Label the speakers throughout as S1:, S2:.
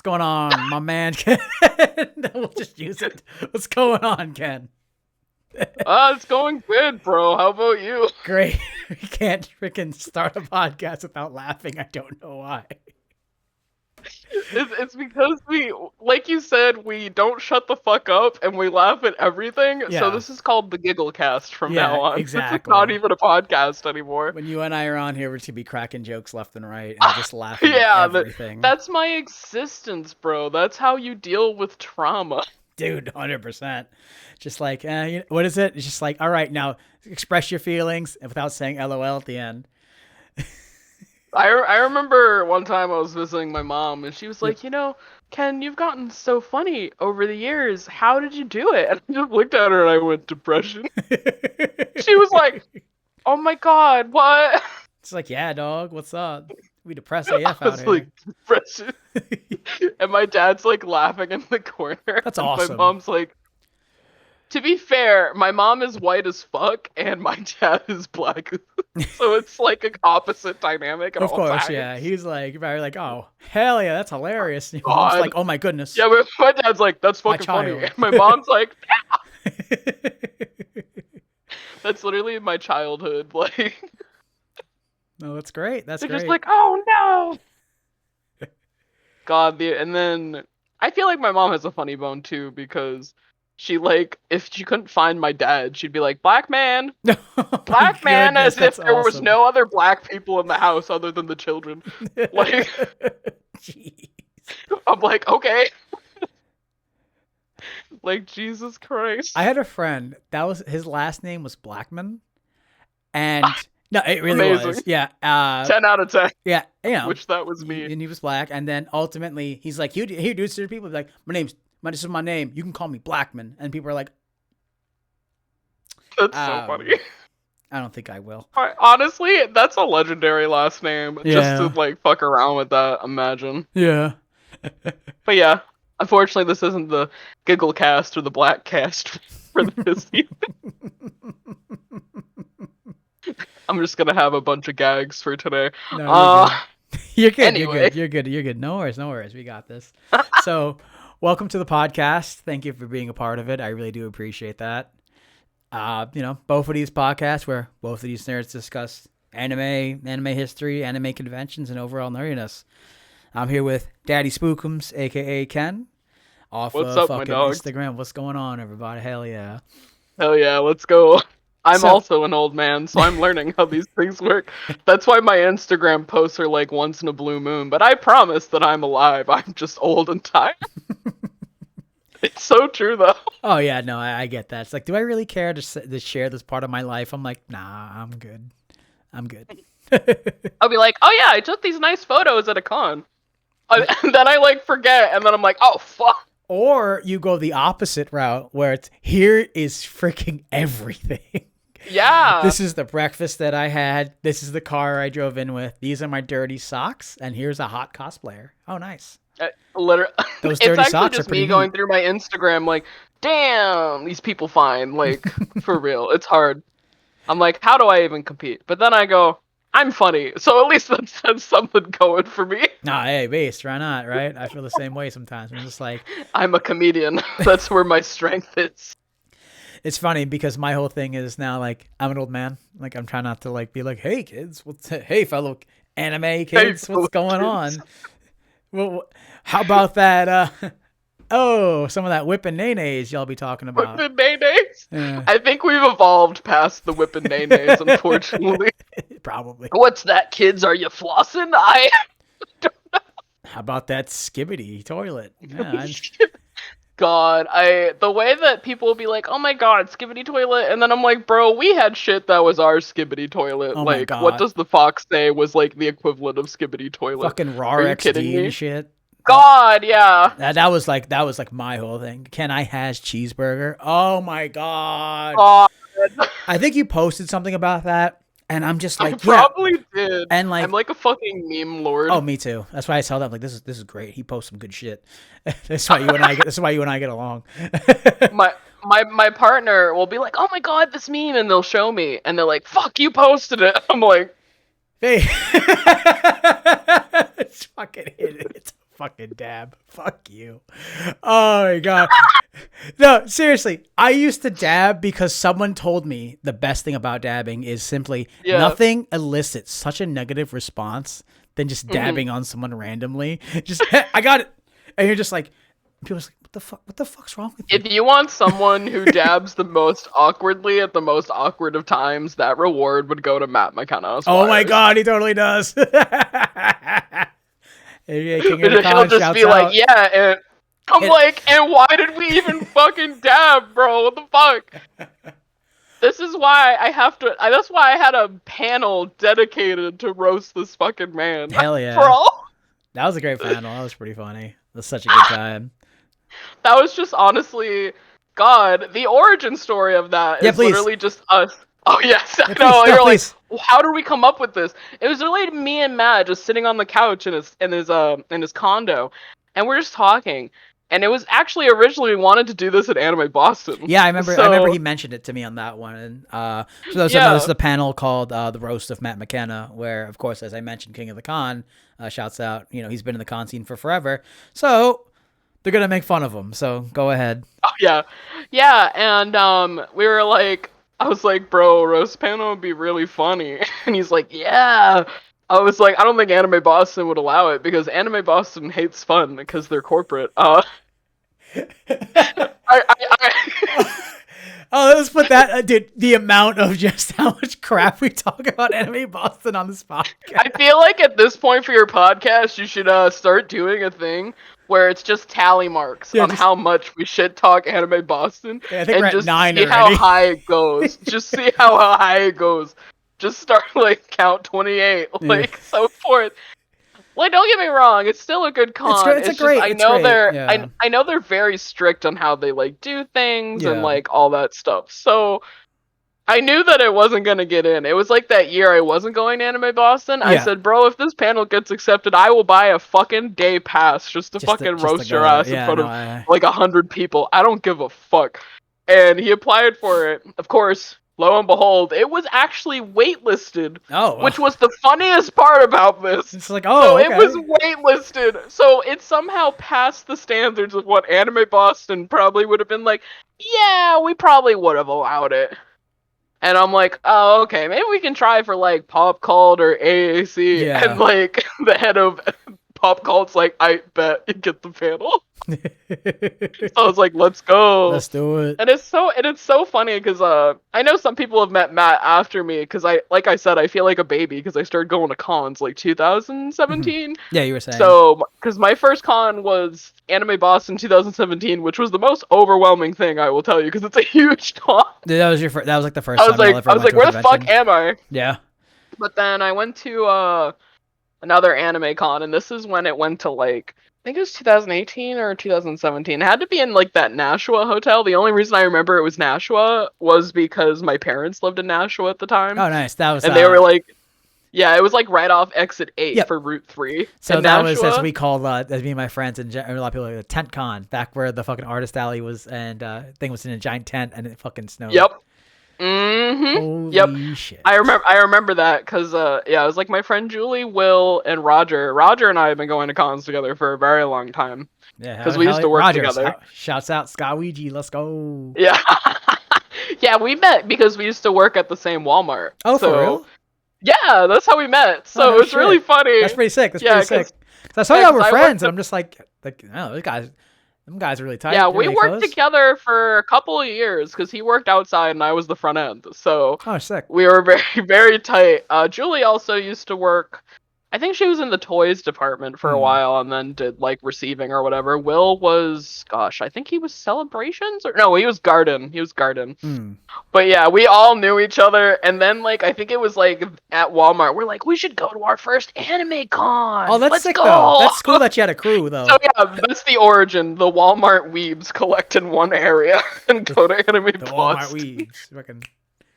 S1: going on, my man, Ken? We'll just use it. What's going on, Ken?
S2: It's going good, bro. How about you?
S1: Great. We can't freaking start a podcast without laughing. I don't know why.
S2: It's because we, like you said, we don't shut the fuck up and we laugh at everything.
S1: Yeah.
S2: So this is called the Giggle-cast from
S1: Yeah,
S2: now on.
S1: exactly.
S2: It's not even a podcast anymore.
S1: When you and I are on here, we're to be cracking jokes left and right and just laughing
S2: Yeah,
S1: at everything.
S2: that's my existence, bro. That's how you deal with trauma.
S1: Dude, 100%. Just like, what is it? It's just like, all right, now express your feelings without saying LOL at the end.
S2: I remember one time I was visiting my mom, and she was like, you know, Ken, you've gotten so funny over the years. How did you do it? And I just looked at her and I went, depression. She was like, oh my god, what?
S1: It's like, yeah, dog, what's up? We depressed AF out here.
S2: Like, depression. And my dad's like laughing in the corner.
S1: That's awesome.
S2: My mom's like, to be fair, my mom is white as fuck and my dad is black. So it's like an opposite dynamic.
S1: Of course, yeah. He's like, very like, oh, hell yeah, that's hilarious. And your mom's like, oh my goodness.
S2: Yeah, but my dad's like, that's fucking funny. And my mom's like, yeah. That's literally my childhood. Like,
S1: no, that's great. That's
S2: they're
S1: great.
S2: just like, oh no. God, and then I feel like my mom has a funny bone too, because she, like, if she couldn't find my dad, she'd be like, black man. Black man,
S1: goodness,
S2: as if there was
S1: awesome.
S2: no other black people in the house other than the children. Like,
S1: jeez.
S2: I'm like, okay. Like, Jesus Christ.
S1: I had a friend that was his last name was Blackman, and no, it really
S2: Amazing.
S1: was. Yeah,
S2: 10 out of 10.
S1: yeah, you know,
S2: Which that was me.
S1: and he was black, and then ultimately he's like, he do to people like, this is my name. You can call me Blackman, and people are like,
S2: That's so funny.
S1: I don't think I will.
S2: Honestly, that's a legendary last name.
S1: Yeah.
S2: Just to, like, fuck around with that, imagine.
S1: Yeah.
S2: But yeah, unfortunately, this isn't the Giggle-cast or the Black cast for this season. I'm just gonna have a bunch of gags for today.
S1: No, you're good.
S2: Anyway.
S1: You're good. No worries. We got this. So, welcome to the podcast. Thank you for being a part of it. I really do appreciate that. Bophades podcast, where both of these nerds discuss anime history, anime conventions, and overall nerdiness. I'm here with Daddyspookums, aka Ken, off
S2: What's
S1: of
S2: up, my
S1: fucking
S2: dog?
S1: Instagram. What's going on, everybody? Hell yeah.
S2: Hell yeah, let's go. I'm
S1: So-
S2: also an old man, so I'm learning how these things work. That's why my Instagram posts are like once in a blue moon, but I promise that I'm alive. I'm just old and tired. It's so true, though.
S1: Oh yeah, no, I get that. It's like, do I really care to share this part of my life? I'm like, nah, I'm good.
S2: I'll be like, oh yeah, I took these nice photos at a con. And then I like forget, and then I'm like, oh fuck.
S1: Or you go the opposite route where it's, here is freaking everything.
S2: Yeah.
S1: This is the breakfast that I had. This is the car I drove in with. These are my dirty socks. And here's a hot cosplayer. Oh, nice.
S2: Literally,
S1: Those
S2: it's
S1: dirty
S2: actually
S1: socks are
S2: just
S1: pretty
S2: me going through my Instagram like, damn, these people fine. Like, for real, it's hard. I'm like, how do I even compete? But then I go, I'm funny, so at least that's something going for me.
S1: Nah, hey, base, why not, right? I feel the same way sometimes. I'm just like...
S2: I'm a comedian. That's where my strength is.
S1: It's funny because my whole thing is now, like, I'm an old man. Like, I'm trying not to, like, be like, hey, kids, hey, fellow anime kids, what's going on? Well, how about that, some of that whipping nays y'all be talking about.
S2: Whipping nays?
S1: Yeah.
S2: I think we've evolved past the whipping nays, unfortunately.
S1: Probably.
S2: What's that, kids? Are you flossing? I don't know.
S1: How about that skibbity toilet? Yeah,
S2: God, the way that people will be like, oh my god, skibbity toilet, and then I'm like, bro, we had shit that was our skibbity toilet.
S1: Oh my
S2: like,
S1: God.
S2: what does the Fox say was like the equivalent of skibbity toilet?
S1: fucking raw
S2: Are you kidding
S1: XD
S2: me?
S1: and shit.
S2: God, yeah.
S1: That was like my whole thing. Can I has cheeseburger? Oh my god.
S2: God.
S1: I think you posted something about that, and I'm just
S2: I
S1: like, yeah.
S2: probably did.
S1: And like,
S2: I'm like a fucking meme lord.
S1: oh, me too. That's why I saw that. I'm like, this is great. He posts some good shit. That's why you and I get along.
S2: My partner will be like, oh my god, this meme, and they'll show me, and they're like, fuck, you posted it. I'm like,
S1: Hey, it's fucking hit it. It's Fucking dab. Fuck you. Oh my god. No, seriously. I used to dab because someone told me the best thing about dabbing is simply nothing elicits such a negative response than just dabbing on someone randomly. Just, hey, I got it. And you're just like, people's like, what the fuck? What the fuck's wrong with you?
S2: If you want someone who dabs the most awkwardly at the most awkward of times, that reward would go to Matt McKenna.
S1: Oh my god, he totally does. King of the
S2: He'll
S1: Con
S2: just
S1: shouts
S2: be
S1: out.
S2: like, yeah, and I'm like, and why did we even fucking dab, bro? What the fuck? This is why I have to. That's why I had a panel dedicated to roast this fucking man.
S1: Hell yeah,
S2: bro.
S1: That was a great panel. That was pretty funny. It was such a good time.
S2: That was just honestly, God, the origin story of that is literally just us. Oh yes, I know. You're like, how did we come up with this? It was really me and Matt just sitting on the couch in his condo, and we're just talking. And it was actually originally we wanted to do this at Anime Boston.
S1: Yeah, I remember he mentioned it to me on that one. And so this is a panel called the Roast of Matt McKenna, where of course, as I mentioned, King of the Con shouts out. You know, he's been in the con scene for forever, so they're gonna make fun of him. So go ahead.
S2: Oh yeah. And we were like, I was like, bro, roast panel would be really funny, and he's like, yeah. I was like, I don't think Anime Boston would allow it because Anime Boston hates fun because they're corporate.
S1: Let's put that, dude. The amount of just how much crap we talk about Anime Boston on this podcast.
S2: I feel like at this point for your podcast, you should start doing a thing where it's just tally marks on how much we shit talk Anime Boston,
S1: I think we're at 9
S2: see
S1: already.
S2: how high it goes. Just see how high it goes. Just start like count 28, like so forth. Like, don't get me wrong, it's still a good con.
S1: It's great.
S2: I know they're very strict on how they like do things and like all that stuff. So I knew that it wasn't gonna get in. It was like that year I wasn't going to Anime Boston. I said, bro, if this panel gets accepted, I will buy a fucking day pass just to roast your ass in front of like 100 people. I don't give a fuck. And he applied for it. Of course, lo and behold, it was actually waitlisted. Which was the funniest part about this.
S1: It's like,
S2: it was waitlisted. So it somehow passed the standards of what Anime Boston probably would have been like, yeah, we probably would have allowed it. And I'm like, oh, okay, maybe we can try for like Pop Cult or AAC.
S1: Yeah.
S2: And like the head of Pop Cult's like, I bet you get the panel. So I was like, let's go.
S1: Let's do it.
S2: And it's so funny because I know some people have met Matt after me because like I said, I feel like a baby because I started going to cons like 2017.
S1: Yeah, you were saying.
S2: So because my first con was Anime Boston 2017, which was the most overwhelming thing, I will tell you, because it's a huge con.
S1: Dude, that was like the first
S2: time I was like, where the fuck am I?
S1: Yeah.
S2: But then I went to another anime con, and this is when it went to like, I think it was 2018 or 2017. It had to be in like that Nashua hotel. The only reason I remember it was Nashua was because my parents lived in Nashua at the time.
S1: Oh, nice. That was.
S2: And they were like, yeah, it was like right off exit 8 for Route 3.
S1: So that was, as we called, as me and my friends and a lot of people, like, the tent con, back where the fucking artist alley was, and thing was in a giant tent, and it fucking snowed.
S2: Yep. Holy
S1: shit.
S2: I remember that because it was like my friend Julie, Will, and Roger. Roger and I have been going to cons together for a very long time.
S1: Yeah,
S2: because we used to work together.
S1: Shouts out Scottweegee, let's go.
S2: Yeah. Yeah, we met because we used to work at the same Walmart.
S1: Oh, for real?
S2: Yeah, that's how we met. So it was really funny.
S1: That's pretty sick. Pretty sick. I saw y'all were friends, and I'm just like, oh, them guys are really tight.
S2: Yeah,
S1: They're
S2: we
S1: really
S2: worked
S1: close.
S2: together for a couple of years because he worked outside and I was the front end. So
S1: sick.
S2: We were very, very tight. Julie also used to work, I think she was in the toys department for a while and then did like receiving or whatever. Will was, I think he was celebrations or no, he was garden. But yeah, we all knew each other. And then like, I think it was like at Walmart, we're like, we should go to our first anime con.
S1: Oh, that's
S2: Let's
S1: sick
S2: go.
S1: though. That's cool that you had a crew though.
S2: So yeah, that's the origin. The Walmart weebs collect in one area and go to Anime
S1: the
S2: Boston.
S1: Walmart weebs. Fucking.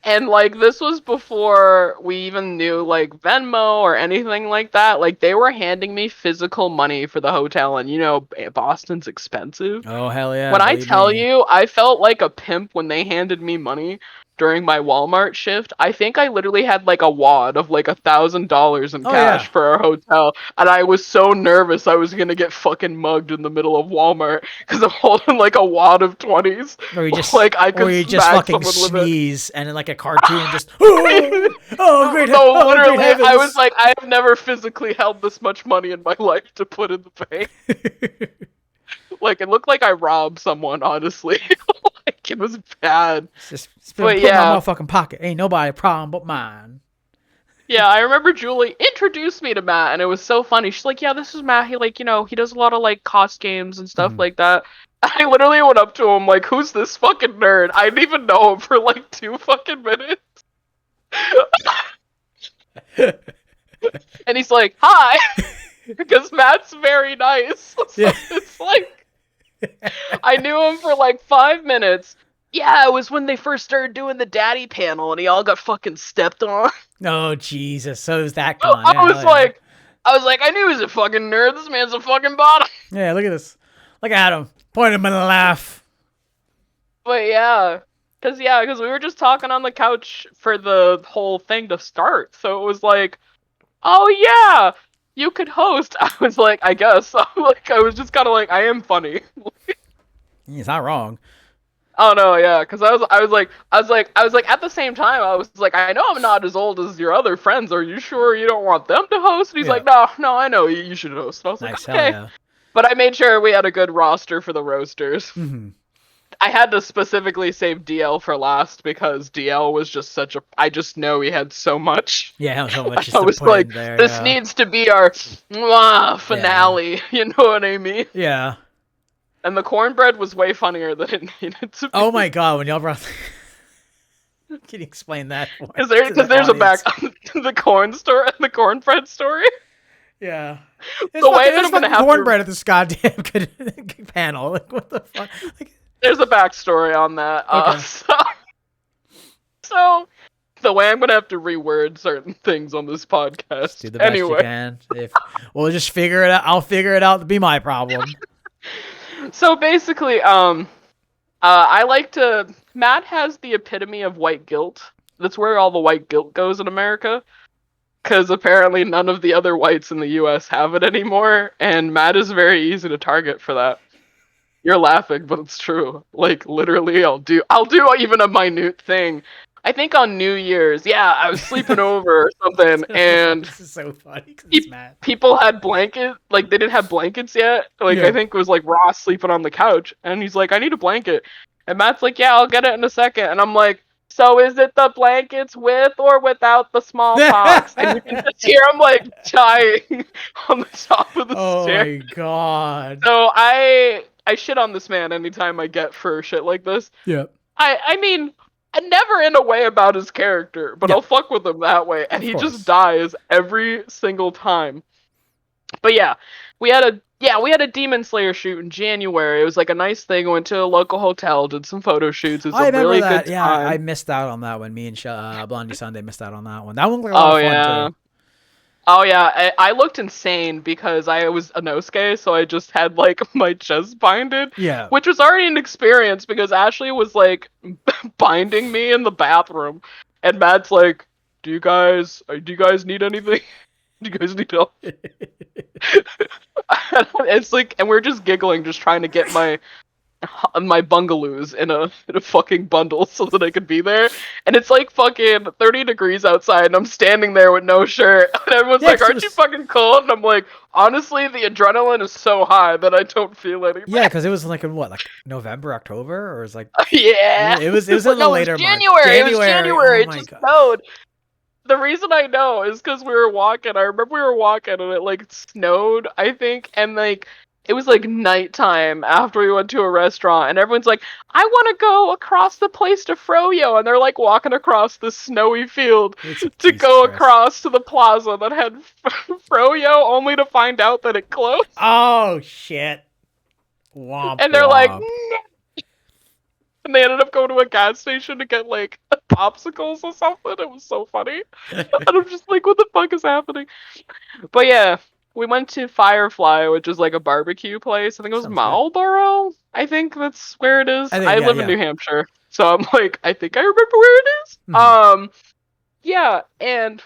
S2: And like this was before we even knew like Venmo or anything like that. Like they were handing me physical money for the hotel, and you know Boston's expensive.
S1: Oh hell yeah!
S2: When I tell you, I felt like a pimp when they handed me money. during my Walmart shift, I think I literally had like a wad of like $1,000 in
S1: Oh,
S2: cash
S1: yeah.
S2: for our hotel, and I was so nervous I was gonna get fucking mugged in the middle of Walmart because I'm holding like a wad of 20s, like I
S1: Or
S2: could
S1: you just
S2: smack
S1: fucking
S2: someone with it.
S1: sneeze and in like a cartoon just oh great
S2: No,
S1: oh great
S2: literally, I was
S1: heavens.
S2: like, I have never physically held this much money in my life to put in the bank. Like, it looked like I robbed someone, honestly. Like, it was bad.
S1: It's been
S2: But
S1: put in my
S2: yeah,
S1: motherfucking pocket. Ain't nobody problem but mine.
S2: yeah, I remember Julie introduced me to Matt, and it was so funny. She's like, "Yeah, this is Matt. He like, he does a lot of like cost games and stuff
S1: Mhm.
S2: like that." I literally went up to him like, "Who's this fucking nerd?" I didn't even know him for like 2 fucking minutes, and he's like, "Hi," because Matt's very nice. So
S1: Yeah.
S2: it's like I knew him for like 5 minutes. Yeah, it was when they first started doing the daddy panel, and he all got fucking stepped on.
S1: Oh Jesus! So is that gone?
S2: I
S1: Yeah,
S2: was
S1: hell yeah.
S2: like, I knew he was a fucking nerd. This man's a fucking bottom.
S1: Yeah, look at this. Look at him. Point him and laugh.
S2: But because we were just talking on the couch for the whole thing to start. So it was like, oh yeah, you could host. I was like, I guess. I was just kind of like, I am funny.
S1: He's not wrong.
S2: Oh no, yeah, because I was like, at the same time, I was like, I know I'm not as old as your other friends. Are you sure you don't want them to host? And he's
S1: Yeah.
S2: like, no, I know you should host. And I was
S1: Nice.
S2: like,
S1: Hell
S2: okay.
S1: yeah.
S2: But I made sure we had a good roster for the roasters.
S1: Hmm.
S2: I had to specifically save DL for last because DL was just such a. I just know he had so much.
S1: Yeah, how so much just
S2: I
S1: to
S2: was
S1: put
S2: like,
S1: in there.
S2: this
S1: Yeah.
S2: needs to be our finale. You know what I mean?
S1: Yeah.
S2: And the cornbread was way funnier than it needed to be.
S1: Oh my god! When y'all brought. Can you explain that?
S2: Because there's a back the cornbread story.
S1: Yeah.
S2: The way that I'm gonna have
S1: cornbread
S2: to.
S1: at this goddamn panel. Like what the fuck? Like,
S2: There's a backstory on that.
S1: Okay.
S2: So the way I'm gonna have to reword certain things on this podcast.
S1: do the best you can. If we'll just figure it out. I'll figure it out to be my problem.
S2: So basically, I like to. Matt has the epitome of white guilt. That's where all the white guilt goes in America. Because apparently none of the other whites in the U.S. have it anymore, and Matt is very easy to target for that. You're laughing, but it's true. Like literally, I'll do even a minute thing. I think on New Year's, yeah, I was sleeping over or something, and
S1: This is so funny because it's Matt.
S2: people had blankets, like they didn't have blankets yet. Like
S1: Yeah.
S2: I think it was like Ross sleeping on the couch, and he's like, "I need a blanket," and Matt's like, "Yeah, I'll get it in a second," and I'm like, "So is it the blankets with or without the smallpox?" And you can just hear him like dying on the top of the
S1: Oh
S2: stairs.
S1: my god.
S2: So I shit on this man anytime I get for shit like this.
S1: Yeah.
S2: I mean, and never in a way about his character, but
S1: Yeah.
S2: I'll fuck with him that way, and
S1: Of
S2: he
S1: course.
S2: just dies every single time. But yeah, we had a Demon Slayer shoot in January. It was like a nice thing. We went to a local hotel, did some photo shoots. It's
S1: I
S2: a
S1: remember
S2: really
S1: that.
S2: good
S1: Yeah,
S2: time.
S1: I missed out on that one. Me and Blondie Sunday missed out on that one. That one looked like a
S2: Oh
S1: lot of
S2: yeah.
S1: fun too.
S2: Oh yeah, I looked insane because I was a Nosuke, so I just had like my chest binded.
S1: Yeah.
S2: Which was already an experience because Ashley was like binding me in the bathroom, and Matt's like, do you guys need anything? Do you guys need help?" It's like, and we're just giggling, just trying to get my bungalows in a fucking bundle so that I could be there. And it's like fucking 30 degrees outside, and I'm standing there with no shirt. And everyone's like, "Aren't you fucking cold?" And I'm like, honestly, the adrenaline is so high that I don't feel anything.
S1: Yeah, because it was like in what, like November, October, or it was like
S2: Yeah.
S1: it was in the
S2: No,
S1: later
S2: it was
S1: months.
S2: January. It was January.
S1: Oh
S2: It
S1: my
S2: just
S1: god.
S2: snowed. The reason I know is because we were walking. I remember we were walking and it like snowed, I think, and like it was like nighttime after we went to a restaurant, and everyone's like, "I want to go across the place to Froyo," and they're like walking across the snowy field to go across to the plaza that had Froyo, only to find out that it closed.
S1: Oh shit. Womp,
S2: And they're like,
S1: womp.
S2: "No." And they ended up going to a gas station to get like popsicles or something. It was so funny. And I'm just like, what the fuck is happening? But yeah, we went to Firefly, which is like a barbecue place. I think it was
S1: Sounds good.
S2: Marlboro. I think that's where it is. I live in New Hampshire. So I'm like, I think I remember where it is. Yeah, and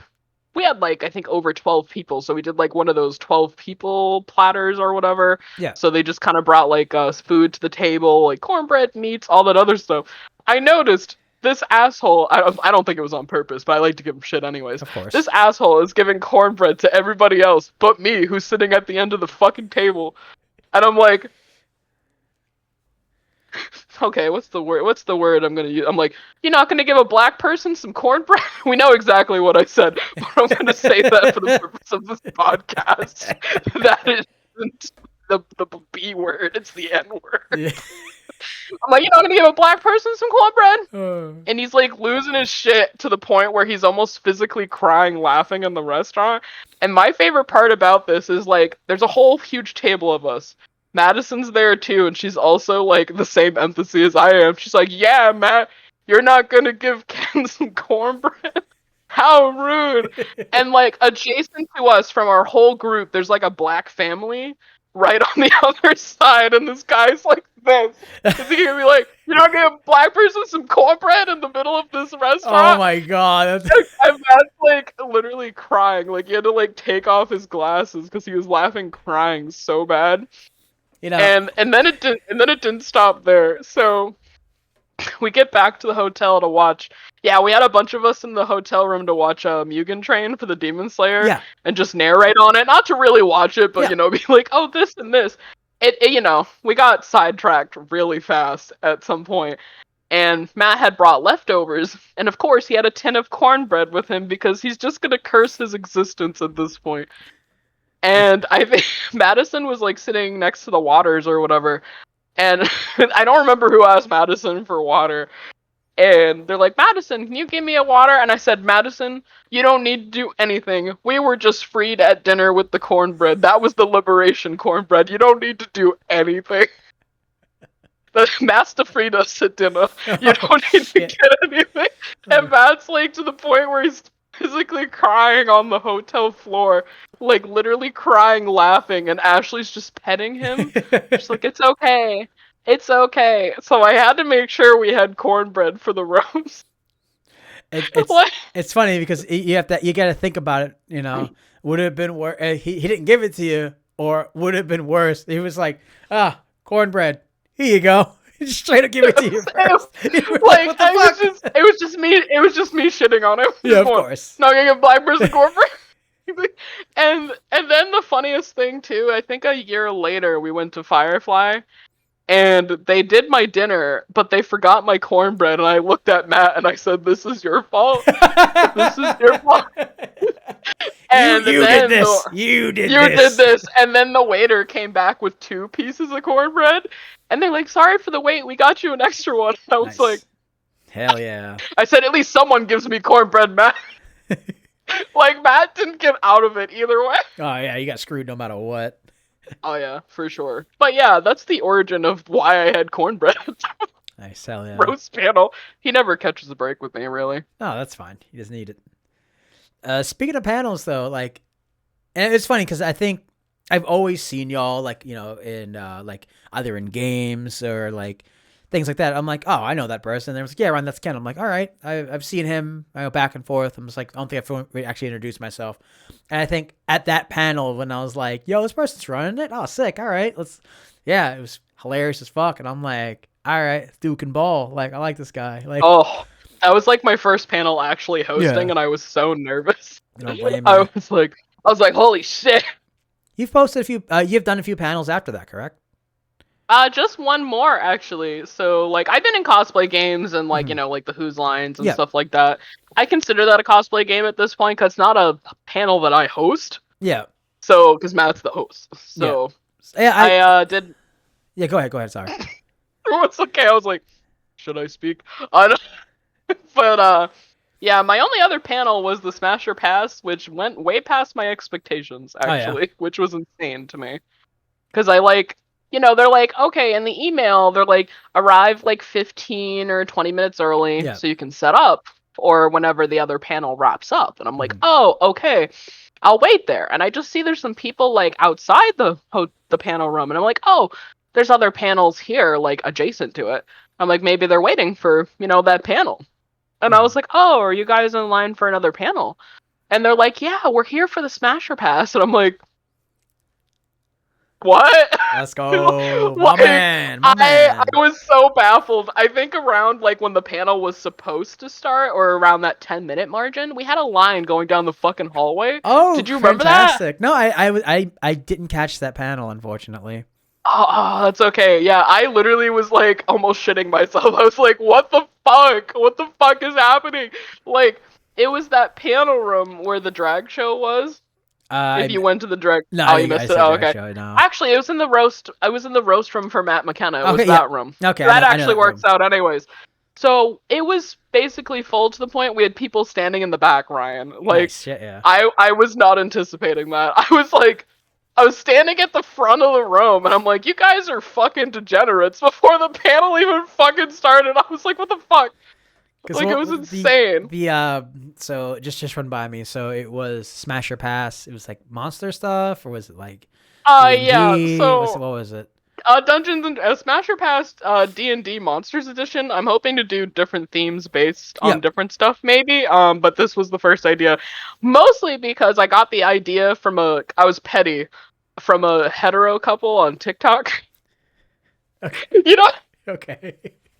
S2: we had like I think over 12 people, so we did like one of those 12 people platters or whatever.
S1: Yeah.
S2: So they just kind of brought like food to the table, like cornbread, meats, all that other stuff. I noticed this asshole. I don't think it was on purpose, but I like to give him shit anyways.
S1: Of course.
S2: This asshole is giving cornbread to everybody else but me, who's sitting at the end of the fucking table, and I'm like, okay, what's the word? What's the word I'm gonna use? I'm like, you're not gonna give a black person some cornbread? We know exactly what I said, but I'm gonna say that for the purpose of this podcast. That isn't the B word; it's the N word.
S1: Yeah.
S2: I'm like, you're not gonna give a black person some cornbread? And he's like losing his shit to the point where he's almost physically crying, laughing in the restaurant. And my favorite part about this is like, there's a whole huge table of us. Madison's there too, and she's also like the same empathy as I am. She's like, yeah, Matt, you're not gonna give Ken some cornbread? How rude. And like adjacent to us from our whole group, there's like a black family right on the other side, and this guy's like this. Is he gonna be like, you're not gonna give a black person some cornbread in the middle of this restaurant?
S1: Oh my god.
S2: And Matt's like literally crying. Like he had to like take off his glasses because he was laughing, crying so bad.
S1: You know,
S2: And then it didn't stop there. So we get back to the hotel to watch. Yeah, we had a bunch of us in the hotel room to watch Mugen Train for the Demon Slayer.
S1: Yeah.
S2: And just narrate on it, not to really watch it, but
S1: Yeah.
S2: you know, be like, oh, this and this. It you know, we got sidetracked really fast at some point. And Matt had brought leftovers, and of course he had a tin of cornbread with him because he's just gonna curse his existence at this point. And I think Madison was like sitting next to the waters or whatever, and I don't remember who asked Madison for water. And they're like, Madison, can you give me a water? And I said, Madison, you don't need to do anything. We were just freed at dinner with the cornbread. That was the liberation cornbread. You don't need to do anything. The Master freed us at dinner. You don't need to get anything. And Matt's like to the point where he's physically crying on the hotel floor, like literally crying, laughing, and Ashley's just petting him. She's like, it's okay. It's okay. So I had to make sure we had cornbread for the roast.
S1: It's funny because you got to think about it. You know, would it have been worse? He didn't give it to you, or would it have been worse? He was like, cornbread. Here you go. Just straight up give it to you first.
S2: Like it was just me shitting on him.
S1: Yeah, of course.
S2: Not gonna give black person cornbread. and then the funniest thing too, I think a year later we went to Firefly. And they did my dinner, but they forgot my cornbread, and I looked at Matt and I said, this is your fault. This is your fault. And
S1: you did this. You did
S2: this. And then the waiter came back with 2 pieces of cornbread, and they're like, sorry for the wait, we got you an extra one. And I was like,
S1: hell yeah.
S2: I said, at least someone gives me cornbread, Matt. Like, Matt didn't get out of it either way.
S1: Oh yeah, you got screwed no matter what.
S2: Oh yeah, for sure. But yeah, that's the origin of why I had cornbread.
S1: Nice, hell yeah.
S2: Roast panel. He never catches a break with me, really.
S1: No, that's fine. He doesn't need it. Speaking of panels, though, like, and it's funny because I think I've always seen y'all, like, you know, in like either in games or like things like that. I'm like, oh, I know that person. And they're like, yeah, Ron, that's Ken. I'm like, all right, I've seen him. I go back and forth. I'm just like, I don't think I've actually introduced myself. And I think at that panel when I was like, yo, this person's running it. Oh, sick. All right, yeah, it was hilarious as fuck. And I'm like, all right, Duke and Ball. Like, I like this guy. Like,
S2: oh, that was like my first panel actually hosting, and I was so nervous.
S1: Don't blame me.
S2: I was like, holy shit.
S1: You've posted a few. You've done a few panels after that, correct?
S2: Just one more actually. So like I've been in cosplay games and like, you know, like the Who's Lines and stuff like that. I consider that a cosplay game at this point because it's not a panel that I host.
S1: Yeah.
S2: So, because Matt's the host. So I did.
S1: Yeah, go ahead. Sorry.
S2: It's okay. I was like, should I speak? But yeah, my only other panel was the Smasher Pass, which went way past my expectations actually, which was insane to me. Because I like. You know, they're like, okay, in the email, they're like, arrive like 15 or 20 minutes early so you can set up or whenever the other panel wraps up. And I'm like, oh, okay, I'll wait there. And I just see there's some people like outside the panel room. And I'm like, oh, there's other panels here, like adjacent to it. I'm like, maybe they're waiting for, that panel. And I was like, oh, are you guys in line for another panel? And they're like, yeah, we're here for the Smasher Pass. And I'm like, what?
S1: Let's go. My
S2: Like,
S1: man. My
S2: I
S1: man.
S2: was so baffled. I think around like when the panel was supposed to start, or around that 10-minute margin, we had a line going down the fucking hallway.
S1: Oh,
S2: Did you remember that?
S1: fantastic. No, I didn't catch that panel, unfortunately.
S2: Oh, that's okay. Yeah, I literally was like almost shitting myself. I was like, what the fuck? What the fuck is happening? Like, it was that panel room where the drag show was. If you went to the drag,
S1: no,
S2: oh, you missed it. Oh, okay.
S1: Show, no.
S2: Actually, it was in the roast. I was in the roast room for Matt McKenna. It was
S1: Okay,
S2: that room.
S1: Okay,
S2: that
S1: I know
S2: actually
S1: that
S2: works
S1: room.
S2: out, anyways. So it was basically full to the point we had people standing in the back. Ryan, like,
S1: Nice shit, yeah.
S2: I was not anticipating that. I was standing at the front of the room, and I'm like, you guys are fucking degenerates. Before the panel even fucking started, I was like, what the fuck? Like, it was insane.
S1: So just run by me. So it was Smasher Pass. It was like monster stuff, or was it like D&D?
S2: Yeah. So
S1: what was it?
S2: Dungeons and Smasher Pass D&D Monsters Edition. I'm hoping to do different themes based on different stuff, maybe. But this was the first idea, mostly because I got the idea from I was petty, from a hetero couple on TikTok.
S1: Okay.
S2: You know.
S1: Okay.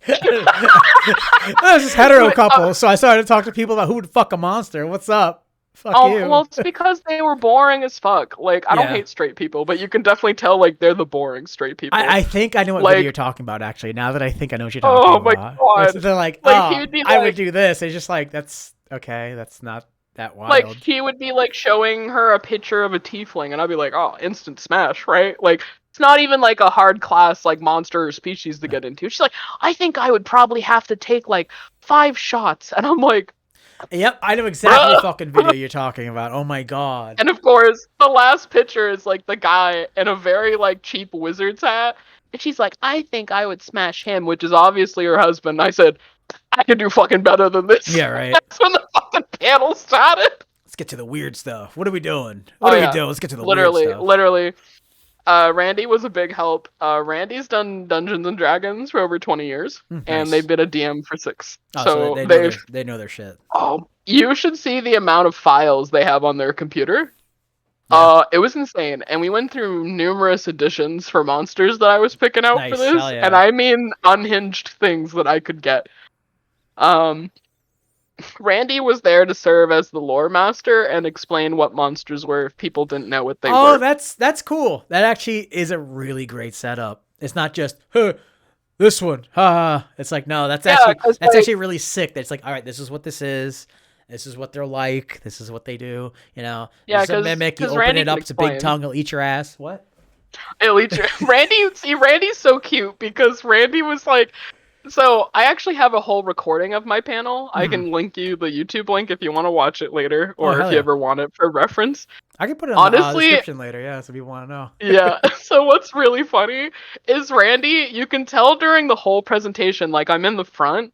S1: This is hetero couple, so I started to talk to people about who would fuck a monster. What's up? Fuck you.
S2: Well, it's because they were boring as fuck. Like, I don't hate straight people, but you can definitely tell, like, they're the boring straight people.
S1: I think I know what video you're talking about, actually. Now that I think I know what you're talking about.
S2: Oh, my God.
S1: They're like, I would do this. It's just like, that's okay. That's not that wild.
S2: Like, he would be, like, showing her a picture of a tiefling, and I'd be like, oh, instant smash, right? Like, it's not even, like, a hard class, like, monster or species to get into. She's like, I think I would probably have to take, like, 5 shots. And I'm like,
S1: yep, I know exactly the fucking video you're talking about. Oh my god.
S2: And of course, the last picture is like the guy in a very like cheap wizard's hat. And she's like, I think I would smash him, which is obviously her husband. I said, I could do fucking better than this.
S1: Yeah, right.
S2: That's when the fucking panel started.
S1: Let's get to the weird stuff. What are we doing? What are we doing? Let's get to the weird stuff.
S2: Literally. Randy was a big help. Randy's done Dungeons and Dragons for over 20 years, and they've been a DM for 6.
S1: Oh,
S2: so
S1: they know their shit.
S2: Oh, you should see the amount of files they have on their computer. Yeah. It was insane, and we went through numerous editions for monsters that I was picking out for this, and I mean unhinged things that I could get. Randy was there to serve as the lore master and explain what monsters were if people didn't know what they were.
S1: Oh, that's cool. That actually is a really great setup. It's not just, this one, It's like, no, that's actually really sick. That's like, all right, this is what this is. This is what they're like. This is what they do. You know,
S2: yeah,
S1: because mimic. You open
S2: Randy
S1: it up, it's a big tongue. It'll eat your ass. What?
S2: It'll eat your Randy's so cute because Randy was like. So I actually have a whole recording of my panel. I can link you the YouTube link if you want to watch it later, or if you ever want it for reference.
S1: I can put it on the description later, yeah, so people want to know.
S2: Yeah. So what's really funny is Randy, you can tell during the whole presentation, like I'm in the front,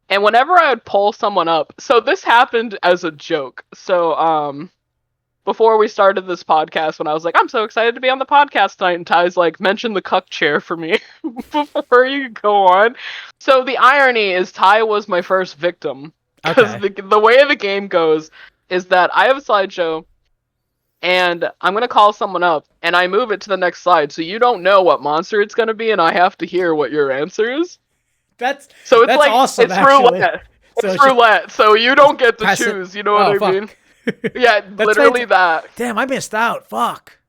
S2: and whenever I would pull someone up, so this happened as a joke. So before we started this podcast, when I was like, I'm so excited to be on the podcast tonight, and Ty's like, mention the cuck chair for me before you go on. So the irony is Ty was my first victim. Because the way the game goes is that I have a slideshow, and I'm going to call someone up, and I move it to the next slide, so you don't know what monster it's going to be, and I have to hear what your answer is.
S1: That's
S2: like,
S1: awesome,
S2: it's roulette. It's roulette, so you don't get to choose, you know what I mean? Yeah, literally that.
S1: Damn, I missed out. Fuck.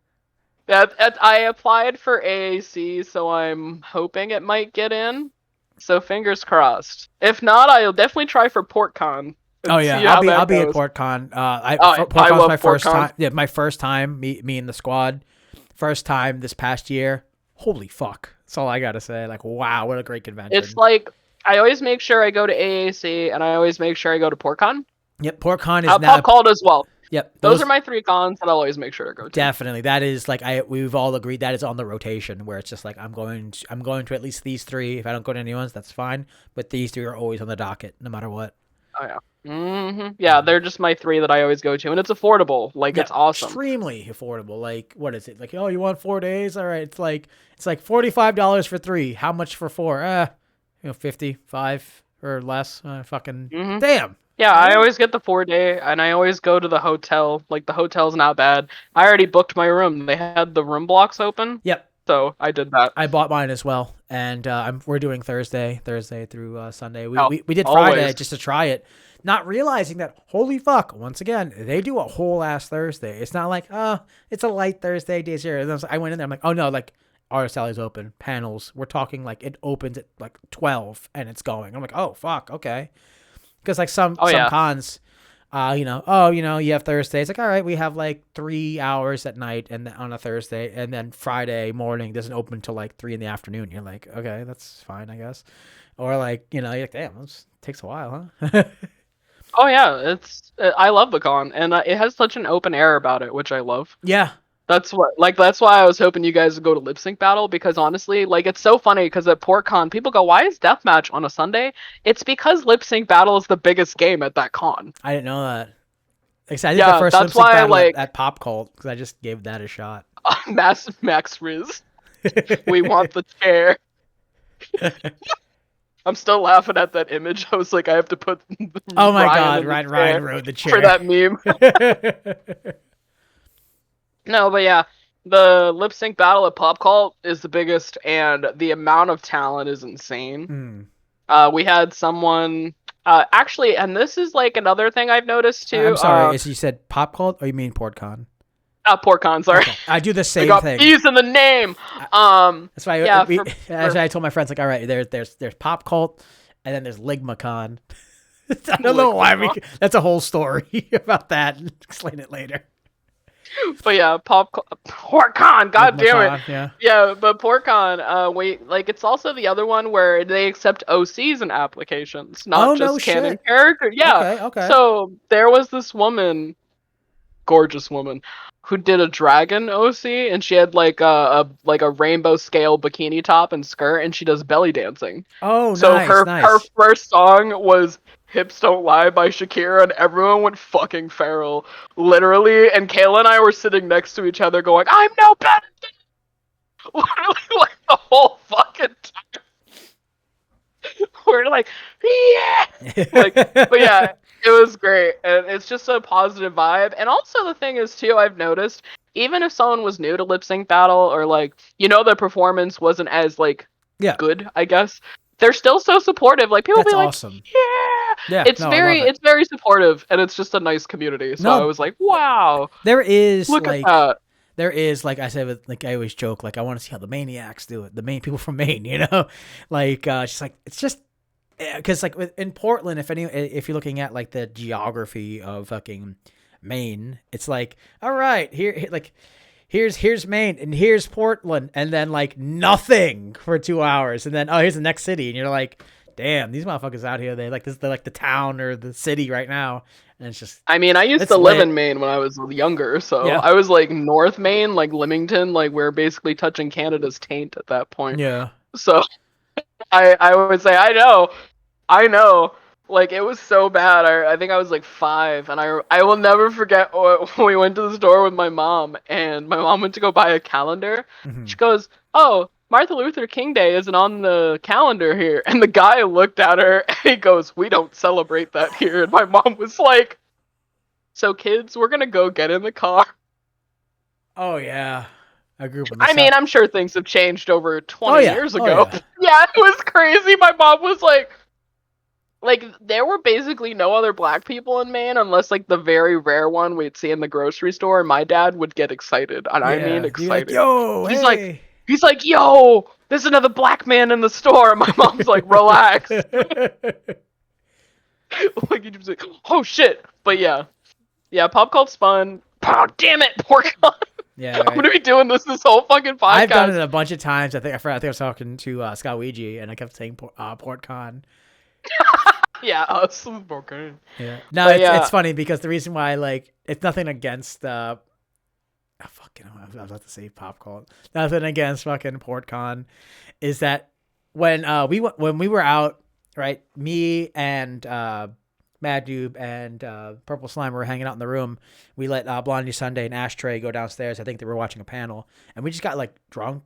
S2: I applied for AAC, so I'm hoping it might get in. So fingers crossed. If not, I'll definitely try for PortCon.
S1: Oh yeah, I'll be at PortCon. PortCon was my first time. Yeah, my first time. Me and the squad. First time this past year. Holy fuck. That's all I gotta say. Like, wow, what a great convention.
S2: It's like I always make sure I go to AAC, and I always make sure I go to PortCon.
S1: Yep, PortCon is
S2: now pop called as well.
S1: Yep,
S2: those are my 3 cons that I'll always make sure to go to.
S1: Definitely, that is like we've all agreed that is on the rotation where it's just like I'm going to at least these 3. If I don't go to anyone's, that's fine. But these 3 are always on the docket, no matter what.
S2: Oh yeah, yeah, they're just my 3 that I always go to, and it's affordable. Like it's awesome,
S1: extremely affordable. Like what is it? Like you want 4 days? All right, it's like $45 for 3. How much for 4? 55 or less. Fucking
S2: Hmm.
S1: damn.
S2: Yeah, I always get the 4-day, and I always go to the hotel. Like, the hotel's not bad. I already booked my room. They had the room blocks open,
S1: Yep.
S2: so I did that.
S1: I bought mine as well, and we're doing Thursday through Sunday.
S2: Oh,
S1: We did Friday
S2: always.
S1: just to try it, not realizing that holy fuck. Once again, they do a whole ass Thursday. It's not like it's a light Thursday day zero. And I went in there. I'm like, oh no, like Artist Alley's open panels. We're talking like it opens at like 12 and it's going. I'm like, oh fuck, okay, because like some cons. You have Thursday. It's like, all right, we have like 3 hours at night and on a Thursday, and then Friday morning doesn't open till like 3 in the afternoon. You're like, okay, that's fine, I guess. Or like, you're like, damn, this takes a while, huh?
S2: Oh yeah, I love the con, and it has such an open air about it, which I love.
S1: Yeah.
S2: That's why I was hoping you guys would go to Lip Sync Battle, because honestly, like, it's so funny because at PortCon people go, "Why is Deathmatch on a Sunday?" It's because Lip Sync Battle is the biggest game at that con.
S1: I didn't know that. Like, I did the first Lip Sync Battle at Pop Cult because I just gave that a shot.
S2: Max Riz, we want the chair. I'm still laughing at that image. I was like, I have to put.
S1: Oh my god, Ryan rode the chair
S2: for that meme. No, but yeah, the lip sync battle at Pop Cult is the biggest, and the amount of talent is insane. We had someone actually, and this is like another thing I've noticed too.
S1: I'm sorry, is you said Pop Cult or you mean PortCon?
S2: PortCon, sorry.
S1: Okay. I do the same thing.
S2: P's in the name.
S1: That's why.
S2: Yeah,
S1: that's why I told my friends, like, all right, there's Pop Cult, and then there's LigmaCon. I don't know why that's a whole story about that. Explain it later.
S2: But yeah, PortCon, god damn it.
S1: Yeah,
S2: but PortCon, it's also the other one where they accept OCs and applications, not just canon characters. Yeah.
S1: Okay.
S2: So there was this woman, gorgeous woman, who did a dragon OC, and she had like a rainbow scale bikini top and skirt, and she does belly dancing.
S1: Oh,
S2: so
S1: nice.
S2: her first song was "Hips Don't Lie" by Shakira, and everyone went fucking feral, literally. And Kayla and I were sitting next to each other, going, "I'm no better." Literally, like the whole fucking time. We're like, yeah, but yeah. It was great, and it's just a positive vibe. And also the thing is, too, I've noticed, even if someone was new to Lip Sync Battle, or, like, the performance wasn't as, like, good, I guess, they're still so supportive. Like, people be like,
S1: awesome.
S2: Yeah, it's very supportive, and it's just a nice community. So I was like, wow.
S1: There is,
S2: look at that.
S1: There is, like I said, like I always joke, like, I want to see how the Maniacs do it, the main people from Maine, like, just like, it's just, because like in Portland, if you're looking at like the geography of fucking Maine, it's like, all right, here's Maine and here's Portland, and then like nothing for 2 hours, and then here's the next city, and you're like, damn, these motherfuckers out here, they're like the town or the city right now, and it's just.
S2: I mean, I used to live in Maine when I was younger, so yeah. I was like North Maine, like Leamington, like we're basically touching Canada's taint at that point.
S1: Yeah.
S2: So I would say I know, like, it was so bad. I think I was like 5, and I will never forget when we went to the store with my mom, and my mom went to go buy a calendar. Mm-hmm. She goes, "Oh, Martin Luther King Day isn't on the calendar here." And the guy looked at her, and he goes, "We don't celebrate that here." And my mom was like, "So kids, we're gonna go get in the car."
S1: Oh yeah.
S2: I mean, I'm sure things have changed over 20 years ago. Yeah, it was crazy. My mom was like, there were basically no other black people in Maine unless, like, the very rare one we'd see in the grocery store. And my dad would get excited. And I mean excited.
S1: Like, yo,
S2: he's like, yo, there's another black man in the store. And my mom's like, relax. Like, you just like, oh, shit. But yeah. Yeah, Pop Cult's fun. Oh, damn it, PortCon.
S1: Yeah, right.
S2: I'm going to be doing this whole fucking podcast.
S1: I've done it a bunch of times. I think I was talking to Scott Ouija, and I kept saying PortCon.
S2: Yeah, us broken.
S1: Yeah. No, it's funny because the reason why, like, it's nothing against I was about to say Pop Cult. Nothing against fucking PortCon, is that when we were out, right? Me and Mad Doob and Purple Slime were hanging out in the room. We let Blondie Sunday and Ashtray go downstairs. I think they were watching a panel, and we just got like drunk.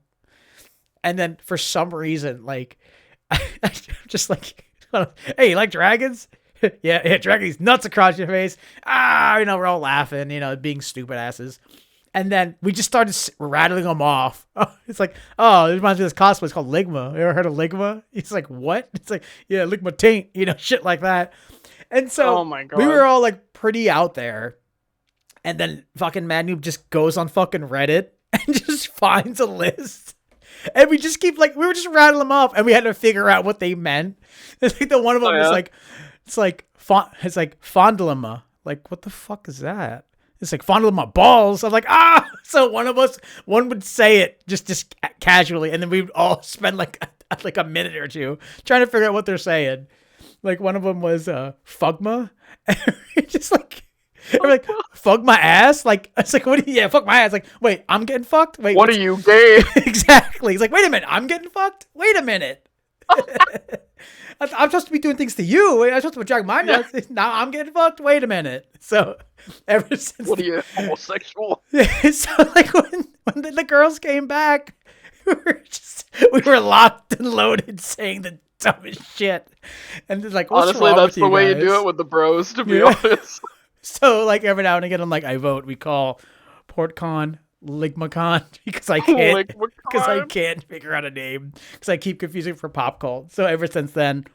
S1: And then for some reason, like, I'm just like, hey, you like dragons? Yeah, drag these nuts across your face. We're all laughing, being stupid asses. And then we just started rattling them off. It's like, it reminds me of this cosplay. It's called Ligma. You ever heard of Ligma? It's like, what? It's like, yeah, Ligma taint, shit like that. And so
S2: Oh my God.
S1: we were all like pretty out there. And then fucking Mad Noob just goes on fucking Reddit and just finds a list. And we just keep we were just rattling them off, and we had to figure out what they meant. It's like the one of them is like, it's like fondlema. Like, what the fuck is that? It's like fondling my balls. I'm like, So one would say it just casually, and then we'd all spend like a minute or two trying to figure out what they're saying. Like one of them was fugma, and just like. I'm like, fuck my ass? Like, it's like, what do you, fuck my ass. Like, wait, I'm getting fucked? Wait,
S2: what are you, gay?
S1: Exactly. He's like, wait a minute, I'm getting fucked? Wait a minute. I'm supposed to be doing things to you. I'm supposed to be dragging my nuts. Yeah. Now I'm getting fucked? Wait a minute. So, ever since.
S2: What are you, homosexual?
S1: So, like, when the girls came back, we were locked and loaded saying the dumbest shit. And it's like,
S2: honestly, that's the way you do it with the bros, to be honest.
S1: So, like, every now and again, I'm like, I vote. We call PortCon Ligmacon because I can't figure out a name because I keep confusing for pop cult. So ever since then,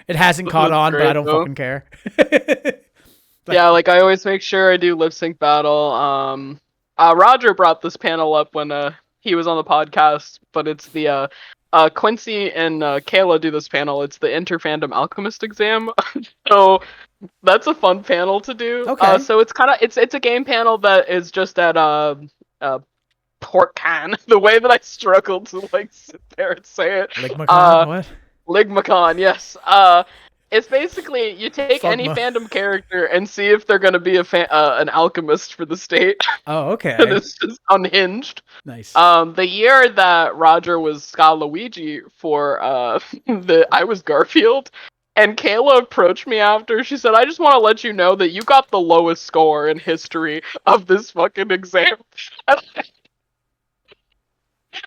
S1: it hasn't caught on, but I don't fucking care.
S2: Yeah, like I always make sure I do lip sync battle. Roger brought this panel up when he was on the podcast, but it's the Quincy and Kayla do this panel. It's the Interfandom Alchemist exam. So that's a fun panel to do.
S1: Okay.
S2: So it's it's a game panel that is just at PortCon. The way that I struggled to like sit there and say it.
S1: Ligmacon, what?
S2: Ligmacon, yes. It's basically you take any fandom character and see if they're gonna be an alchemist for the state.
S1: Oh, okay.
S2: And it's just unhinged.
S1: Nice.
S2: The year that Roger was Scalaluigi for I was Garfield, and Kayla approached me after. She said, "I just want to let you know that you got the lowest score in history of this fucking exam." And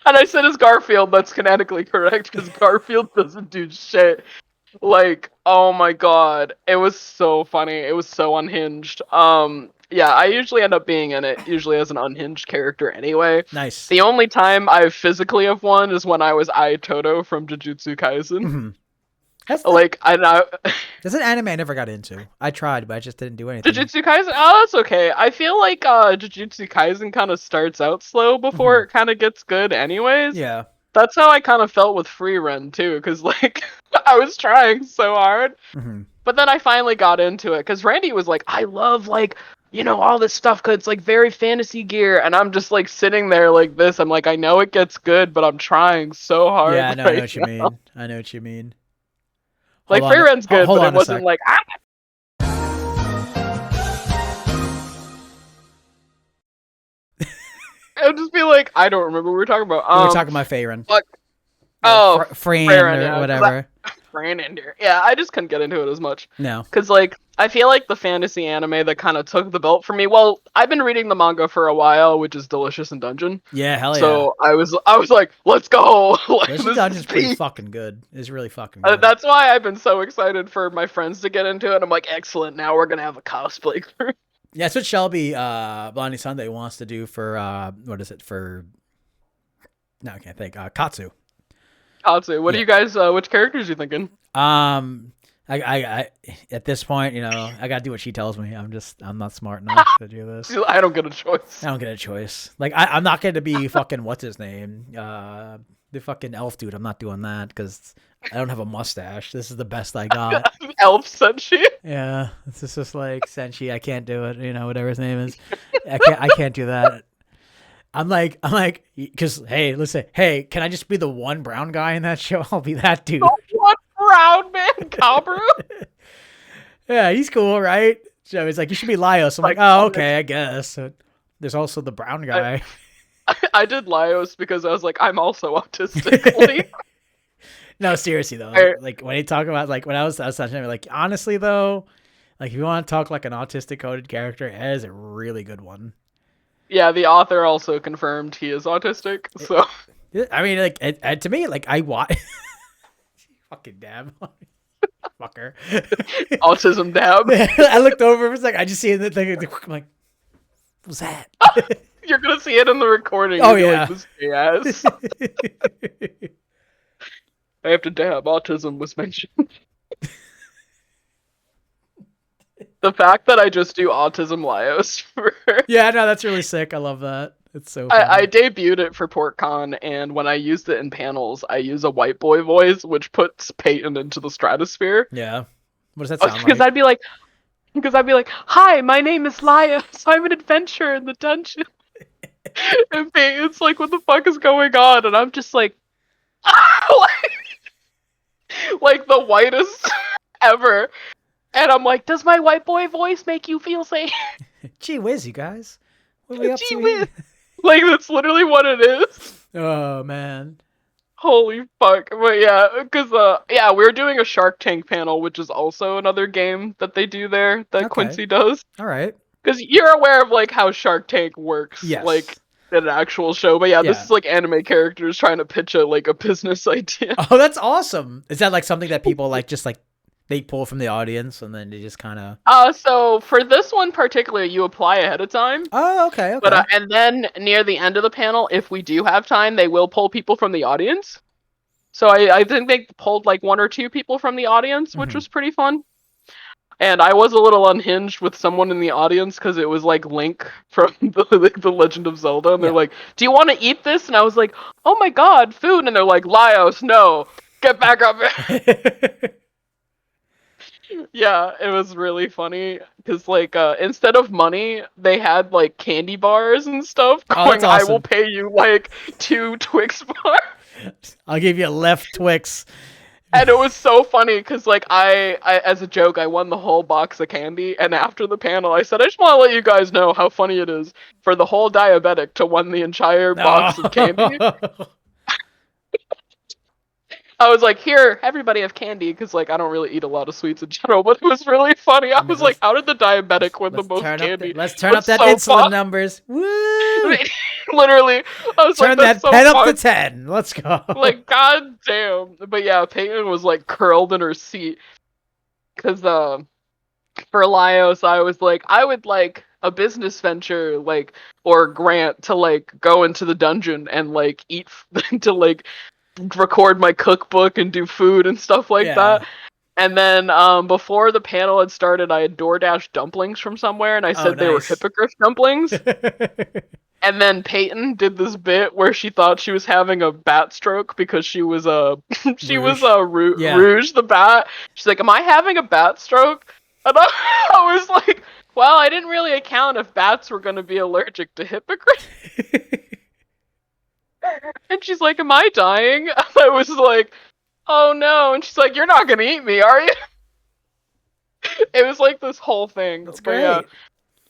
S2: I said, "It's Garfield. That's canonically correct because Garfield doesn't do shit." Like, oh my god, it was so funny. It was so unhinged. Yeah, I usually end up being in it, usually as an unhinged character anyway.
S1: Nice.
S2: The only time I physically have won is when I was Ai Toto from Jujutsu Kaisen.
S1: Mm-hmm.
S2: I know.
S1: That's an anime I never got into. I tried, but I just didn't do anything.
S2: Jujutsu Kaisen? Oh, that's okay. I feel like Jujutsu Kaisen kind of starts out slow before it kind of gets good anyways.
S1: Yeah.
S2: That's how I kind of felt with Freerun too, because like I was trying so hard, but then I finally got into it because Randy was like, "I love like all this stuff because it's like very fantasy gear," and I'm just like sitting there like this. I'm like, I know it gets good, but I'm trying so hard.
S1: Yeah, no, I know what you mean. I know what you mean.
S2: Like Freerun's good, but it wasn't like I'd just be like, I don't remember what we were talking about.
S1: We were talking about Freyrun.
S2: Fuck. Oh,
S1: Fran or whatever.
S2: Fran in there. Yeah, I just couldn't get into it as much.
S1: No.
S2: Because, like, I feel like the fantasy anime that kind of took the belt for me, well, I've been reading the manga for a while, which is Delicious in Dungeon.
S1: Yeah, hell yeah.
S2: So I was like, let's go. Like,
S1: Delicious in Dungeon's pretty fucking good. It's really fucking good.
S2: That's why I've been so excited for my friends to get into it. I'm like, excellent, now we're going to have a cosplay crew.
S1: Yeah, that's what Shelby Blondie Sunday wants to do for what is it for? No, I can't think. Katsu.
S2: Katsu. What do you guys? Which characters are you thinking?
S1: I at this point, I gotta do what she tells me. I'm not smart enough to do this.
S2: I don't get a choice.
S1: I don't get a choice. Like I'm not going to be fucking what's his name, the fucking elf dude. I'm not doing that because I don't have a mustache. This is the best I got.
S2: Elf Senshi.
S1: Yeah, it's just like Senshi. I can't do it. Whatever his name is. I can't do that. I'm like, because hey, listen, hey, can I just be the one brown guy in that show? I'll be that dude.
S2: One brown man, Kabru.
S1: Yeah, he's cool, right? So he's like, you should be Laios. I'm like, oh, okay, I guess. So there's also the brown guy.
S2: I did Laios because I was like, I'm also autistic.
S1: No, seriously though, like when they talk about like when I was touching him, like honestly though, like if you want to talk like an autistic coded character, Ed is a really good one.
S2: Yeah, the author also confirmed he is autistic. So
S1: I mean, like to me, like I watch. Fucking dab. Fucker.
S2: Autism dab.
S1: I looked over for a second. I just see the thing. I'm like, what was that?
S2: You're gonna see it in the recording.
S1: Oh,
S2: You're
S1: yeah.
S2: like, this gay ass. I have to dab. Autism was mentioned. The fact that I just do autism Lyos for
S1: Yeah, no, that's really sick. I love that. It's so funny.
S2: I debuted it for PortCon, and when I used it in panels, I use a white boy voice, which puts Peyton into the stratosphere.
S1: Yeah. What does that sound
S2: Because
S1: like?
S2: I'd be like, "Hi, my name is Lyos. I'm an adventurer in the dungeon." And Peyton's like, "What the fuck is going on?" And I'm just like, like the whitest ever. And I'm like, "Does my white boy voice make you feel safe?"
S1: Gee whiz, you guys. What are we up
S2: Gee
S1: to
S2: whiz.
S1: here?
S2: Like, that's literally what it is.
S1: Oh, man.
S2: Holy fuck. But yeah, because, yeah, we're doing a Shark Tank panel, which is also another game that they do there that
S1: Okay.
S2: Quincy does.
S1: All right.
S2: Because you're aware of, like, how Shark Tank works,
S1: Yes.
S2: like, in an actual show. But yeah, this is, like, anime characters trying to pitch a business idea.
S1: Oh, that's awesome. Is that, like, something that people, like, just, like, they pull from the audience and then they just kind of...
S2: So for this one particularly, you apply ahead of time.
S1: Oh, okay.
S2: But and then near the end of the panel, if we do have time, they will pull people from the audience. So I think they pulled like 1 or 2 people from the audience, which was pretty fun. And I was a little unhinged with someone in the audience because it was like Link from the Legend of Zelda, and they're like, "Do you want to eat this?" And I was like, "Oh my god, food!" And they're like, "Lyos, no, get back up." Yeah, it was really funny because, like, instead of money, they had like candy bars and stuff. Going,
S1: that's awesome.
S2: I will pay you like 2 Twix bars.
S1: I'll give you a left Twix.
S2: And it was so funny because, like, I as a joke, I won the whole box of candy. And after the panel, I said, I just want to let you guys know how funny it is for the whole diabetic to win the entire box of candy. I was like, here, everybody have candy, because, like, I don't really eat a lot of sweets in general, but it was really funny. I was like, how did the diabetic win the most candy?
S1: Let's turn up that insulin numbers. Woo!
S2: Literally, I was
S1: turn
S2: like,
S1: that 10 up to 10. Let's go.
S2: Like, god damn. But yeah, Peyton was, like, curled in her seat, because, for Lyos, I was like, I would like a business venture, like, or grant to, like, go into the dungeon and, like, eat, to, like, record my cookbook and do food and stuff like that. And then before the panel had started, I had DoorDash dumplings from somewhere, and I said they were hippogriff dumplings. And then Peyton did this bit where she thought she was having a bat stroke because she was Rouge the bat. She's like, "Am I having a bat stroke?" And I was like, "Well, I didn't really account if bats were going to be allergic to hippogriff." And she's like, "Am I dying?" And I was like, "Oh no." And she's like, "You're not gonna eat me, are you?" It was like this whole thing.
S1: That's great.
S2: Yeah,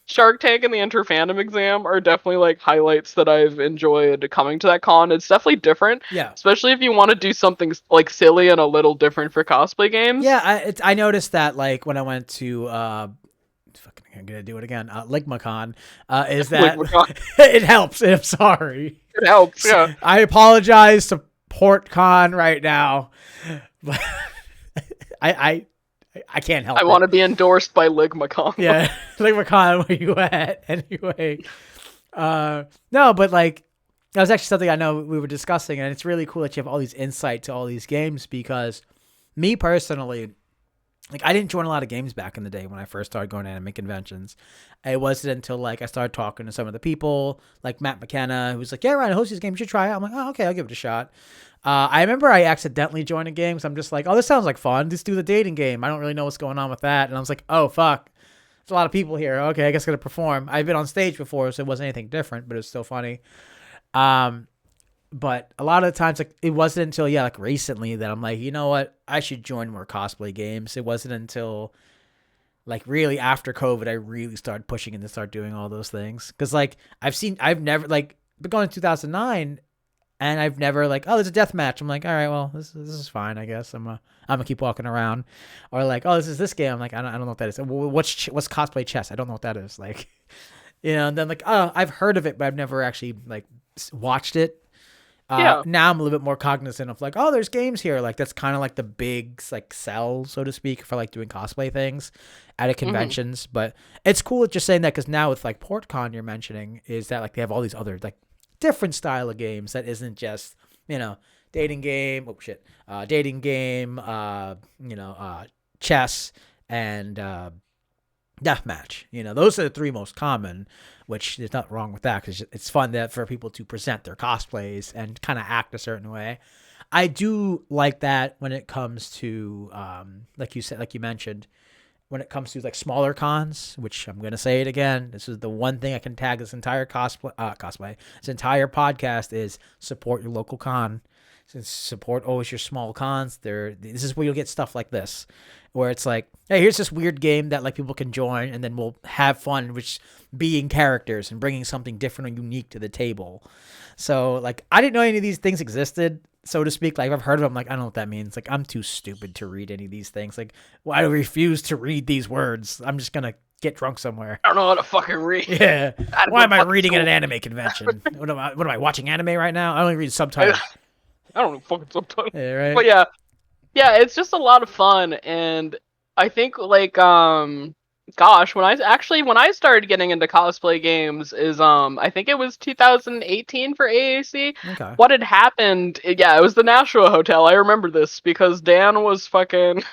S2: Shark Tank and the Interfandom exam are definitely like highlights that I've enjoyed coming to that con. It's definitely different.
S1: Yeah.
S2: Especially if you want to do something like silly and a little different for cosplay games.
S1: Yeah, I noticed that, like, when I went to I'm gonna do it again. Ligmacon, is that it helps. I'm sorry.
S2: It helps. Yeah.
S1: I apologize to PortCon right now, but I can't help.
S2: I want to be endorsed by Ligmacon.
S1: Yeah, Ligmacon, where you at? Anyway, no, but like that was actually something I know we were discussing, and it's really cool that you have all these insight to all these games because me personally. Like, I didn't join a lot of games back in the day when I first started going to anime conventions. It wasn't until, like, I started talking to some of the people, like Matt McKenna, who was like, "Yeah, Ryan, I host this game. You should try it." I'm like, "Oh, okay, I'll give it a shot." I remember I accidentally joined a game, so I'm just like, "Oh, this sounds like fun. Just do the dating game. I don't really know what's going on with that." And I was like, "Oh, fuck. There's a lot of people here. Okay, I guess I'm going to perform." I've been on stage before, so it wasn't anything different, but it was still funny. But a lot of the times, like, it wasn't until, like, recently that I'm like, you know what? I should join more cosplay games. It wasn't until, like, really after COVID, I really started pushing and to start doing all those things. Because, like, I've never, like, been going in 2009, and I've never, like, oh, there's a death match. I'm like, all right, well, this is fine, I guess. I'm gonna keep walking around. Or, like, oh, this game. I'm like, I don't know what that is. What's cosplay chess? I don't know what that is. Like, you know, and then, like, oh, I've heard of it, but I've never actually, like, watched it.
S2: Yeah.
S1: Now I'm a little bit more cognizant of like, oh, there's games here. Like that's kind of like the big like sell, so to speak, for like doing cosplay things at conventions. But it's cool just saying that because now with like PortCon you're mentioning is that like they have all these other like different style of games that isn't just, you know, dating game. Oh shit, dating game. Chess and deathmatch. You know, those are the three most common. Which there's nothing wrong with that because it's fun that for people to present their cosplays and kind of act a certain way. I do like that when it comes to, like you said, like you mentioned, when it comes to like smaller cons, which I'm gonna say it again. This is the one thing I can tag this entire cosplay, this entire podcast is support your local con. Support always your small cons. This is where you'll get stuff like this, where it's like, hey, here's this weird game that like people can join, and then we'll have fun, which being characters and bringing something different and unique to the table. So like, I didn't know any of these things existed, so to speak. Like I've heard of them. Like I don't know what that means. Like I'm too stupid to read any of these things. Like I refuse to read these words. I'm just gonna get drunk somewhere.
S2: I don't know how to fucking read.
S1: Yeah. Why am I reading at an anime convention? What am I watching anime right now? I only read subtitles.
S2: I don't know fucking subtitles.
S1: Yeah, right.
S2: But yeah, it's just a lot of fun, and I think like gosh, when I started getting into cosplay games is I think it was 2018 for AAC.
S1: Okay.
S2: What had happened? Yeah, it was the Nashua Hotel. I remember this because Dan was fucking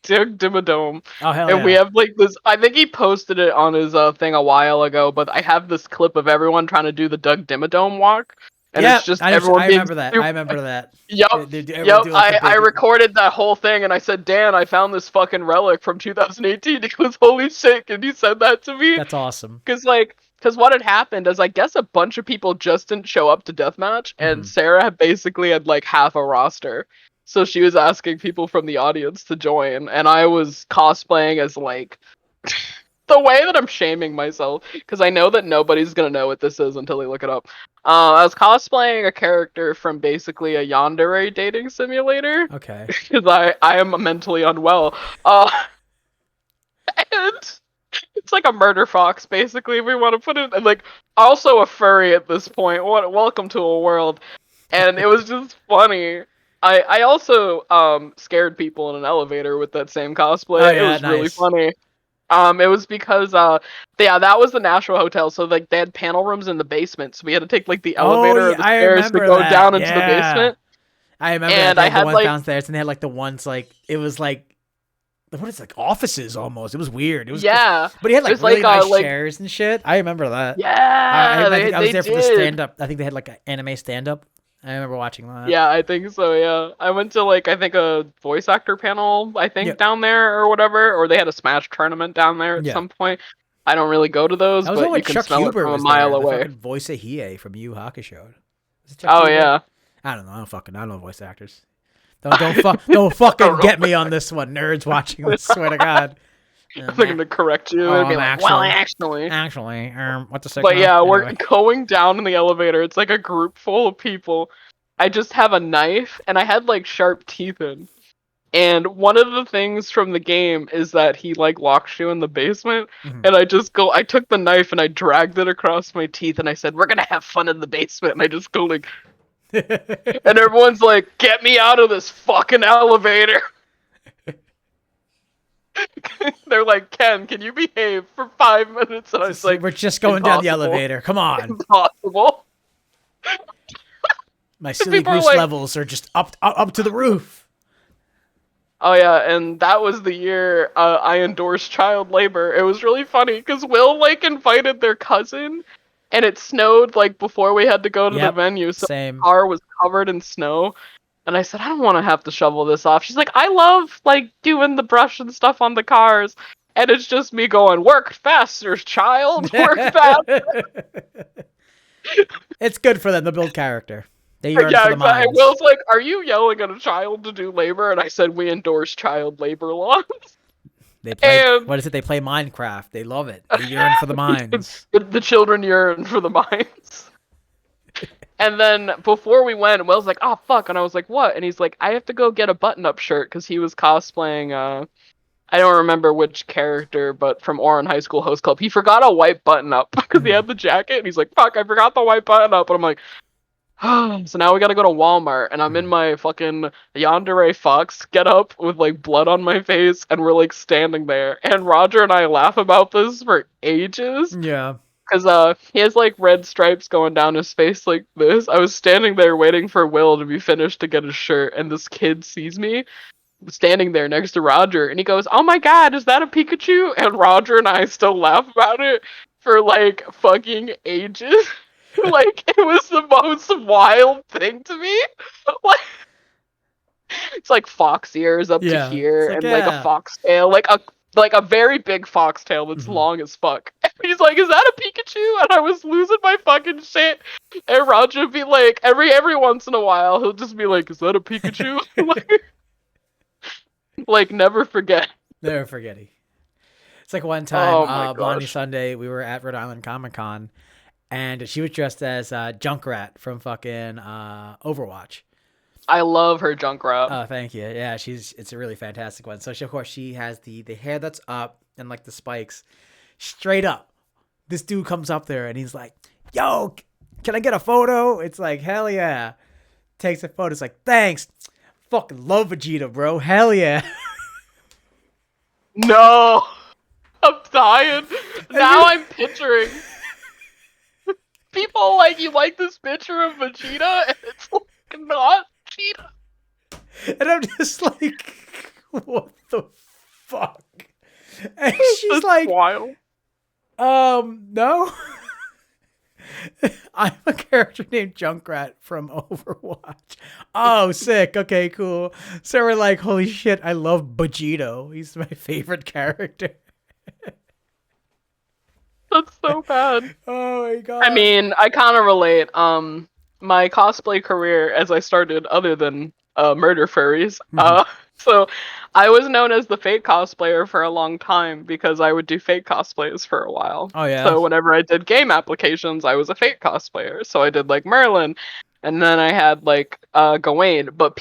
S2: Doug Dimmadome.
S1: Oh hell
S2: and
S1: yeah.
S2: we have like this. I think he posted it on his thing a while ago, but I have this clip of everyone trying to do the Doug Dimmadome walk. And it's just everyone
S1: I remember that. I remember that.
S2: Yep. I recorded that whole thing and I said, Dan, I found this fucking relic from 2018. He goes, holy shit, and he said that to me.
S1: That's awesome.
S2: Because what had happened is I guess a bunch of people just didn't show up to Deathmatch, and Sarah basically had like half a roster. So she was asking people from the audience to join, and I was cosplaying as like the way that I'm shaming myself, because I know that nobody's gonna know what this is until they look it up. I was cosplaying a character from basically a yandere dating simulator.
S1: Okay.
S2: Because I am mentally unwell. And it's like a murder fox, basically, if we want to put it. And like, also a furry at this point. Welcome to a world. And it was just funny. I also scared people in an elevator with that same cosplay.
S1: Oh, yeah,
S2: it was
S1: nice.
S2: really funny. It was because that was the Nashua Hotel, so like they had panel rooms in the basement, so we had to take like the elevator or the stairs to go down into the basement.
S1: I remember
S2: and
S1: that.
S2: I had
S1: the ones
S2: like
S1: downstairs, and they had like the ones like it was like what is it, like offices almost. It was weird. It was
S2: yeah,
S1: but he had like
S2: There's,
S1: really nice
S2: like,
S1: chairs and shit. I remember that.
S2: Yeah,
S1: I was there for the
S2: did.
S1: stand up. I think they had like an anime stand up. I remember watching that.
S2: Yeah, I think so, yeah. I went to, like, I think a voice actor panel, down there or whatever, or they had a Smash tournament down there at some point. I don't really go to those, but you can
S1: Chuck
S2: smell
S1: Huber
S2: it from a mile away.
S1: The fucking voice of Hiei from Yu Hakusho.
S2: Oh, yeah.
S1: I don't know. I don't know voice actors. Don't fucking get me on this one, nerds watching this. Swear to God.
S2: I'm going to correct you and be like, actually.
S1: What the
S2: But yeah, we're going down in the elevator. It's like a group full of people. I just have a knife, and I had, like, sharp teeth in. And one of the things from the game is that he, like, locks you in the basement. And I took the knife and I dragged it across my teeth, and I said, we're gonna have fun in the basement. And I just go, like... and everyone's like, get me out of this fucking elevator. They're like, Ken, can you behave for 5 minutes? And I was like,
S1: we're just going down the elevator. Come on.
S2: Impossible.
S1: My silly goose levels are just up to the roof.
S2: Oh yeah, and that was the year I endorsed child labor. It was really funny because Will like invited their cousin, and it snowed like before we had to go to the venue, so the car was covered in snow. And I said, I don't want to have to shovel this off. She's like, I love, like, doing the brush and stuff on the cars. And it's just me going, work faster, child, work faster.
S1: It's good for them to build character. They yearn for the mines.
S2: Will's like, are you yelling at a child to do labor? And I said, we endorse child labor laws.
S1: What is it? They play Minecraft. They love it. They yearn for the mines.
S2: The children yearn for the mines. And then before we went, Will's like, oh, fuck. And I was like, what? And he's like, I have to go get a button-up shirt because he was cosplaying, I don't remember which character, but from Oran High School Host Club. He forgot a white button-up because he had the jacket. And he's like, fuck, I forgot the white button-up. And I'm like, So now we gotta go to Walmart, and I'm in my fucking yandere fox get up with like blood on my face, and we're like standing there, and Roger and I laugh about this for ages.
S1: Yeah.
S2: Cause he has like red stripes going down his face like this. I was standing there waiting for Will to be finished to get his shirt, and this kid sees me standing there next to Roger, and he goes, "Oh my god, is that a Pikachu?" And Roger and I still laugh about it for like fucking ages. Like it was the most wild thing to me. Like it's like fox ears up to
S1: Yeah.
S2: here,
S1: It's like,
S2: and like a
S1: yeah.
S2: foxtail, like a very big foxtail that's long as fuck. And he's like, "Is that a Pikachu?" And I was losing my fucking shit. And Roger would be like, every once in a while, he'll just be like, "Is that a Pikachu?" like never forget.
S1: Never forgetting. It's like one time,
S2: Oh my
S1: Blondie
S2: gosh.
S1: Sunday, we were at Rhode Island Comic Con, and she was dressed as Junkrat from fucking Overwatch.
S2: I love her Junkrat.
S1: Oh, thank you. Yeah, it's a really fantastic one. So of course she has the hair that's up and like the spikes, straight up. This dude comes up there and he's like, "Yo, can I get a photo?" It's like, hell yeah. Takes a photo. It's like, "Thanks. Fucking love Vegeta, bro. Hell yeah."
S2: No, I'm dying. Now I'm picturing people like, "You like this picture of Vegeta?" And it's like not Vegeta.
S1: And I'm just like, "What the fuck?" And she's
S2: That's
S1: like,
S2: wild.
S1: No. I'm a character named Junkrat from Overwatch. Oh, sick. Okay, cool. So we're like, holy shit, I love Vegito. He's my favorite character.
S2: That's so bad.
S1: Oh my god.
S2: I mean, I kind of relate. My cosplay career, as I started, other than murder furries, so I was known as the fake cosplayer for a long time because I would do fake cosplays for a while.
S1: Oh yeah.
S2: So whenever I did game applications, I was a fake cosplayer. So I did like Merlin, and then I had like Gawain. But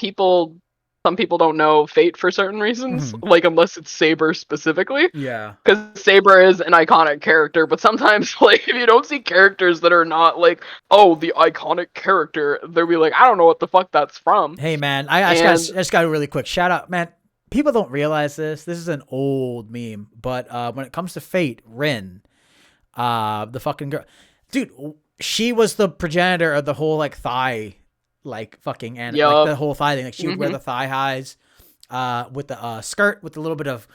S2: some people don't know Fate for certain reasons, like unless it's Saber specifically.
S1: Yeah.
S2: Because Saber is an iconic character, but sometimes, like, if you don't see characters that are not, like, "Oh, the iconic character," they'll be like, "I don't know what the fuck that's from."
S1: Hey man, I just got a really quick shout out, man. People don't realize this. This is an old meme, but when it comes to Fate, Rin, the fucking girl, dude, she was the progenitor of the whole like thigh, like fucking and like the whole thigh thing. Like she would wear the thigh highs, with the skirt with a little bit of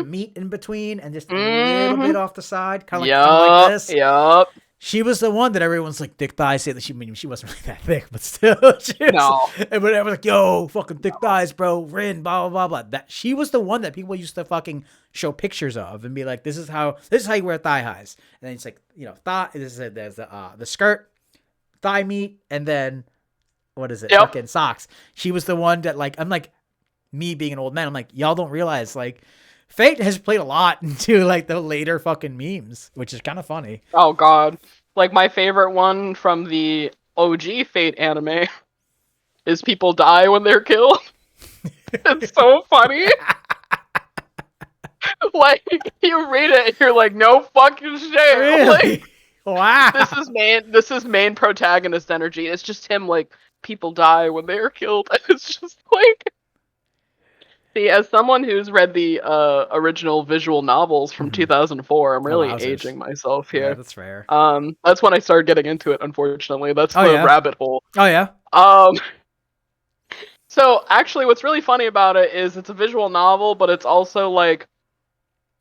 S1: meat in between and just a little bit off the side, kind of like this.
S2: Yup.
S1: She was the one that everyone's like thick thighs. Say that she wasn't really that thick, but still,
S2: No.
S1: And but everyone's like, "Yo, fucking thick thighs, bro." Rin, blah blah blah blah. That she was the one that people used to fucking show pictures of and be like, "This is how you wear thigh highs." And then it's like, thigh. There's the skirt, thigh meat, and then what is it?
S2: Yep.
S1: Fucking socks. She was the one that like I'm like me being an old man. I'm like, y'all don't realize like Fate has played a lot into like the later fucking memes, which is kind of funny.
S2: Oh god. Like my favorite one from the OG Fate anime is people die when they're killed. It's so funny. Like you read it and you're like, "No fucking shit."
S1: Really?
S2: Like,
S1: wow.
S2: This is main protagonist energy. It's just him like, people die when they are killed. It's just like, see, as someone who's read the original visual novels from 2004, I'm really aging myself here.
S1: Yeah, that's fair.
S2: That's when I started getting into it, unfortunately. That's the rabbit hole.
S1: Oh yeah.
S2: So actually what's really funny about it is it's a visual novel, but it's also like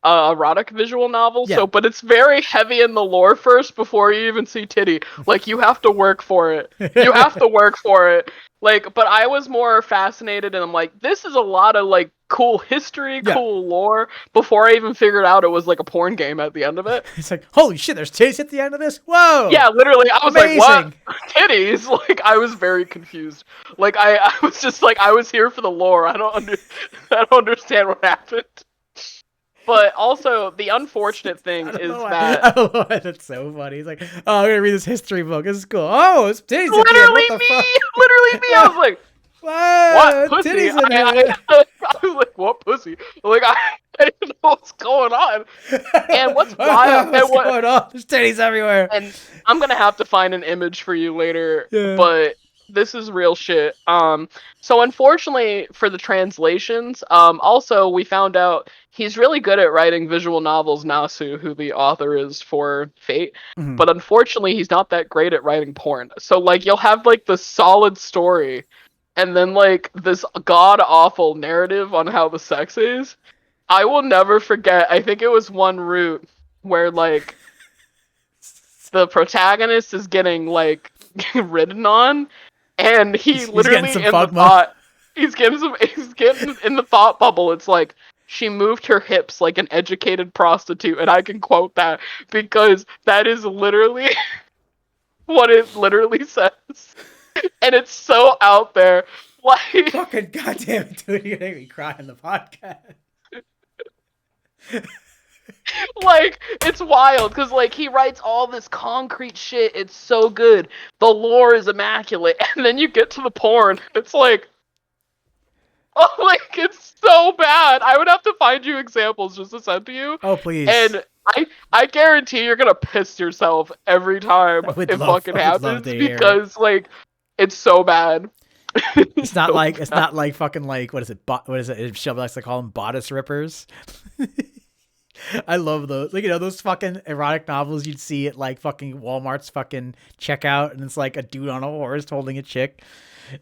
S2: a erotic visual novel.
S1: Yeah.
S2: So, but it's very heavy in the lore first before you even see titty. Like, you have to work for it. You have to work for it. Like, but I was more fascinated, and I'm like, this is a lot of like cool history, cool lore, before I even figured out it was like a porn game at the end of it.
S1: It's like, holy shit, there's titties at the end of this? Whoa!
S2: Yeah, literally, I was
S1: amazing.
S2: Like, what? Titties? Like, I was very confused. Like, I was just like, I was here for the lore. I don't understand what happened. But also, the unfortunate thing is that...
S1: That's so funny. He's like, "Oh, I'm gonna read this history book. This is cool. Oh, it's titties at the end.
S2: Literally
S1: What the
S2: me!
S1: fuck?"
S2: Literally me! I was like,
S1: Whoa,
S2: what pussy?
S1: titties in
S2: I was like, what pussy? Like, I didn't know what's going on. And what's wild?
S1: What's going on? There's titties everywhere.
S2: And I'm gonna have to find an image for you later,
S1: Yeah.
S2: but this is real shit. So unfortunately for the translations, also we found out he's really good at writing visual novels, Nasu, who the author is for Fate.
S1: Mhm.
S2: But unfortunately he's not that great at writing porn. So like you'll have like the solid story and then like this god awful narrative on how the sex is. I will never forget, I think it was one route where like the protagonist is getting like ridden on, and
S1: He's
S2: literally
S1: getting some
S2: in the
S1: fugma.
S2: thought he's getting in the thought bubble. It's like she moved her hips like an educated prostitute, and I can quote that because that is literally what it literally says, and it's so out there. Like
S1: Fucking goddamn it, dude! You're gonna make me cry on the podcast.
S2: like it's wild because like he writes all this concrete shit. It's so good. The lore is immaculate, and then you get to the porn. It's like, oh, like it's so bad. I would have to find you examples just to send to you.
S1: Oh please.
S2: And I guarantee you're gonna piss yourself every time it fucking happens because like it's so bad.
S1: It's not like fucking like what is it? What is it? Shelby likes to call them bodice rippers. I love those. Like, you know, those fucking erotic novels you'd see at like fucking Walmart's fucking checkout, and it's like a dude on a horse holding a chick,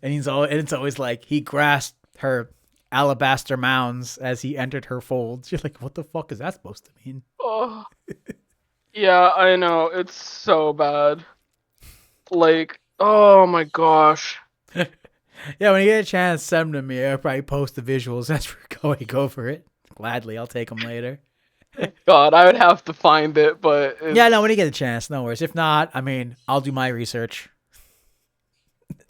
S1: and it's always like he grasped her alabaster mounds as he entered her folds. You're like, what the fuck is that supposed to mean?
S2: Oh. Yeah, I know. It's so bad. Like, oh my gosh.
S1: Yeah, when you get a chance, send them to me. I'll probably post the visuals as we're going over it. Gladly, I'll take them later.
S2: God, I would have to find it, but
S1: yeah, no, when you get a chance, no worries. If not, I mean, I'll do my research.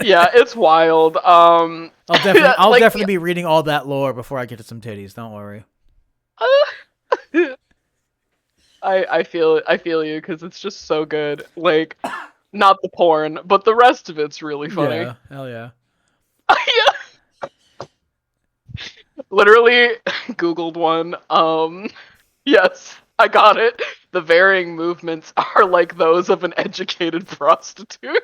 S2: Yeah, it's wild.
S1: I'll definitely be reading all that lore before I get to some titties. Don't worry.
S2: I feel you because it's just so good. Like, not the porn, but the rest of it's really funny.
S1: Yeah, hell yeah.
S2: Yeah. Literally Googled one. Yes, I got it. The varying movements are like those of an educated prostitute.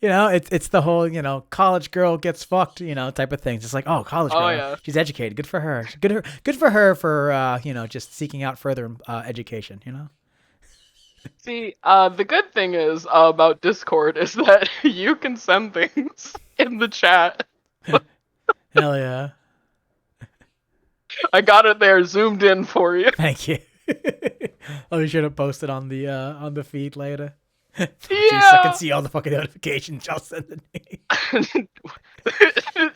S1: You know, it's the whole, you know, college girl gets fucked, you know, type of thing. Just like, oh, college girl,
S2: yeah.
S1: She's educated. Good for her. Good for her for you know, just seeking out further education. You know.
S2: See, the good thing is about Discord is that you can send things in the chat.
S1: Hell yeah. I
S2: got it there, zoomed in for you.
S1: Thank you. I'll be sure to post it on the feed later.
S2: Yeah.
S1: Jeez, I can see all the fucking notifications y'all sending me.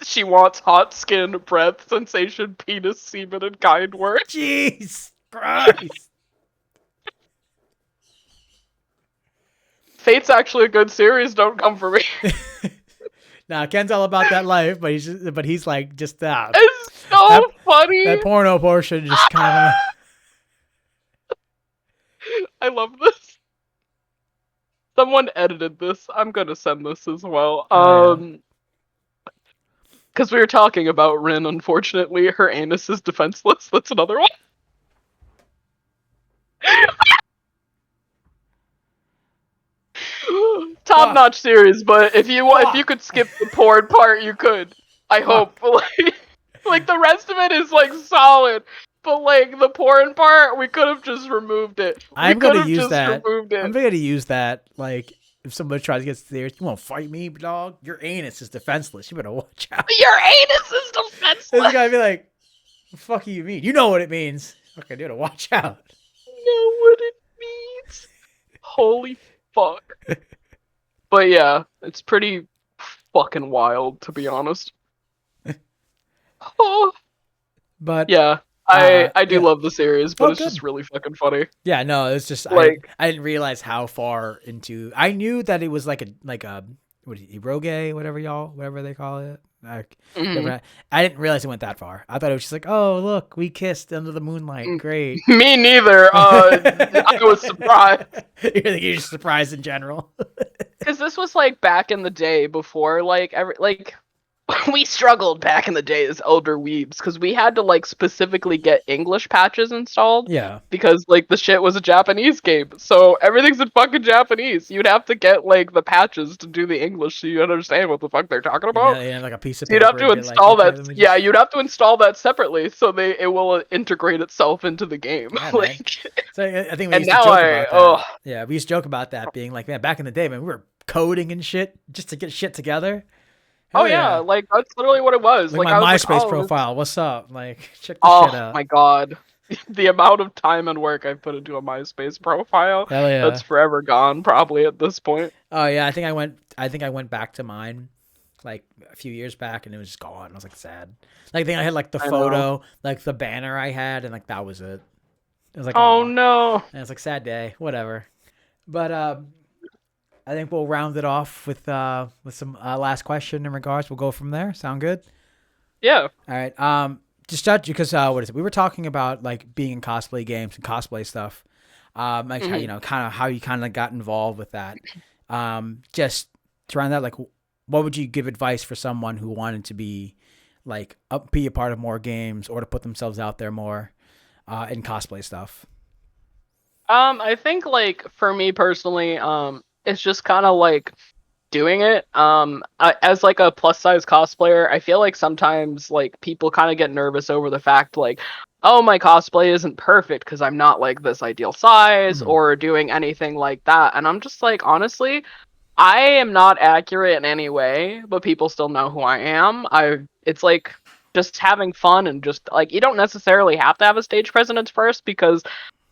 S2: She wants hot skin, breath, sensation, penis, semen, and kind words.
S1: Jeez Christ.
S2: Fate's actually a good series. Don't come for me.
S1: Nah, Ken's all about that life, but he's like just
S2: It's so funny.
S1: That porno portion just kind of.
S2: I love this. Someone edited this. I'm gonna send this as well. Because we were talking about Rin. Unfortunately, her anus is defenseless. That's another one. Top-notch series, but if you could skip the porn part, you could. I hope. Like the rest of it is like solid, but like the porn part, we could have just removed it.
S1: I'm gonna use that. Like if somebody tries to get serious, you won't fight me, dog. Your anus is defenseless. You better watch out.
S2: Your anus is defenseless.
S1: This guy be like, "What the fuck do you mean? You know what it means." Okay, you gotta watch out.
S2: Know what it means? Holy fuck. But yeah, it's pretty fucking wild, to be honest. Oh.
S1: But
S2: yeah, I do love the series, but it's
S1: good.
S2: just really fucking funny.
S1: Yeah, no, it's just like I didn't realize how far into. I knew that it was like a what is it, eroge, whatever they call it. Like, I didn't realize it went that far. I thought it was just like, oh look, we kissed under the moonlight. Great.
S2: Me neither. I was surprised.
S1: You're just surprised in general.
S2: Because this was like back in the day before like we struggled back in the day as older weebs because we had to like specifically get English patches installed
S1: Yeah.
S2: because like the shit was a Japanese game. So everything's in fucking Japanese. You'd have to get like the patches to do the English so you understand what the fuck they're talking about.
S1: Yeah, like a piece of
S2: So you'd have
S1: paper
S2: to
S1: and be like,
S2: install
S1: okay,
S2: that.
S1: let me
S2: Yeah,
S1: just.
S2: you'd have to install that separately so it will integrate itself into the game.
S1: Yeah, man.
S2: Like,
S1: So I think we
S2: and
S1: used to
S2: now
S1: joke about that.
S2: oh
S1: Yeah, we used to joke about that being like, man, back in the day, man, we were coding and shit just to get shit together.
S2: oh
S1: Hell
S2: yeah,
S1: yeah.
S2: like that's literally what it was.
S1: Like
S2: Like
S1: my
S2: I was like,
S1: MySpace
S2: oh,
S1: profile. What's up? Like, check this shit
S2: oh
S1: out.
S2: my god. The amount of time and work I've put into a MySpace profile,
S1: Hell yeah.
S2: that's forever gone, probably at this point.
S1: Oh yeah, I think I went back to mine like a few years back and it was just gone. I was like sad. Like I think I had like the
S2: I know.
S1: photo, like the banner I had, and like that was it. It was like,
S2: Oh
S1: oh,
S2: no.
S1: and it's like sad day, whatever. But I think we'll round it off with some last question in regards. We'll go from there. Sound good?
S2: Yeah.
S1: All right. Just judge because what is it? We were talking about like being in cosplay games and cosplay stuff. Like how, kind of how you kind of got involved with that. Just to round that, like, what would you give advice for someone who wanted to be like be a part of more games or to put themselves out there more in cosplay stuff?
S2: I think like for me personally, it's just kind of like doing it. As like a plus size cosplayer, I feel like sometimes like people kind of get nervous over the fact like, oh, my cosplay isn't perfect because I'm not like this ideal size
S1: Mhm.
S2: or doing anything like that. And I'm just like, honestly, I am not accurate in any way, but people still know who I am. It's like just having fun and just like you don't necessarily have to have a stage presence first because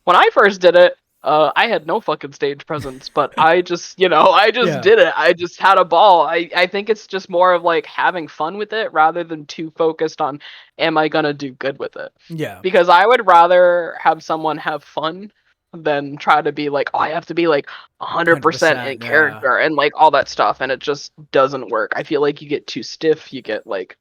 S2: when I first did it, I had no fucking stage presence, but I just, I just
S1: Yeah.
S2: did it. I just had a ball. I think it's just more of like having fun with it rather than too focused on, am I gonna do good with it?
S1: Yeah.
S2: Because I would rather have someone have fun than try to be like, oh, I have to be like 100% in
S1: 100%. Yeah.
S2: character and like all that stuff, and it just doesn't work. I feel like you get too stiff. You get like,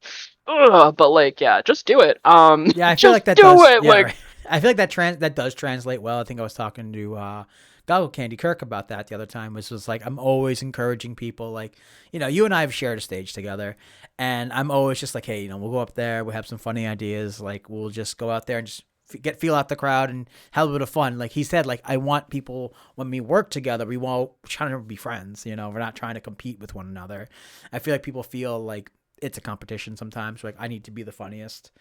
S2: ugh. But like, yeah, just do it.
S1: Yeah, I feel
S2: Just
S1: like that
S2: do
S1: does.
S2: it.
S1: Yeah,
S2: Like,
S1: right. I feel like that does translate well. I think I was talking to Goggle Candy Kirk about that the other time. Was like I'm always encouraging people. Like you and I have shared a stage together, and I'm always just like, hey, we'll go up there. We'll have some funny ideas. Like we'll just go out there and just feel out the crowd and have a bit of fun. Like he said, like I want people when we work together, we won't trying to be friends. We're not trying to compete with one another. I feel like people feel like it's a competition sometimes. Like I need to be the funniest.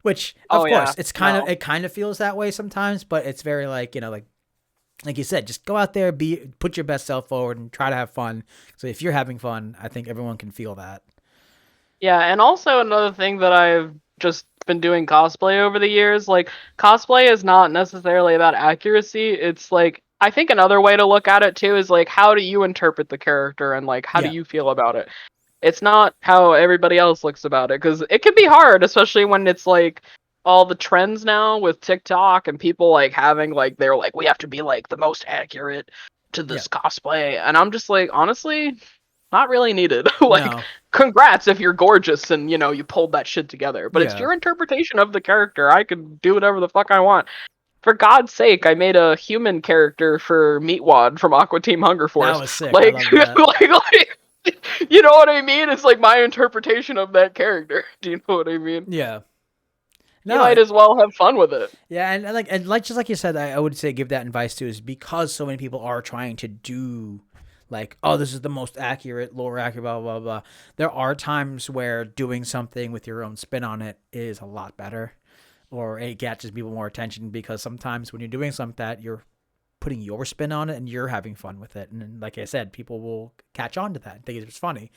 S1: Which, of
S2: oh yeah,
S1: course,
S2: no.
S1: it kind of feels that way sometimes, but it's very like like you said, just go out there, put your best self forward, and try to have fun. So if you're having fun, I think everyone can feel that.
S2: Yeah, and also another thing that I've just been doing cosplay over the years, like cosplay is not necessarily about accuracy. It's like I think another way to look at it too is like how do you interpret the character and like how do
S1: Yeah,
S2: you feel about it? It's not how everybody else looks about it because it can be hard, especially when it's like all the trends now with TikTok and people like having like they're like we have to be like the most accurate to
S1: yeah,
S2: this cosplay, and I'm just like honestly not really needed. Like,
S1: no,
S2: congrats if you're gorgeous and you pulled that shit together. But it's
S1: yeah,
S2: your interpretation of the character. I can do whatever the fuck I want. For God's sake, I made a human character for Meatwad from Aqua Team Hunger
S1: that
S2: Force.
S1: was sick. I
S2: Like,
S1: love that.
S2: you know what I mean? It's like my interpretation of that character. Do you know what I mean?
S1: Yeah,
S2: You
S1: no,
S2: might as well have fun with it.
S1: yeah, and just like you said, I would say give that advice too, is because so many people are trying to do like, oh, this is the most accurate, lore accurate, blah blah blah. There are times where doing something with your own spin on it is a lot better, or it catches people more attention because sometimes when you're doing something that you're putting your spin on it and you're having fun with it, and then, like I said, people will catch on to that and think it's funny.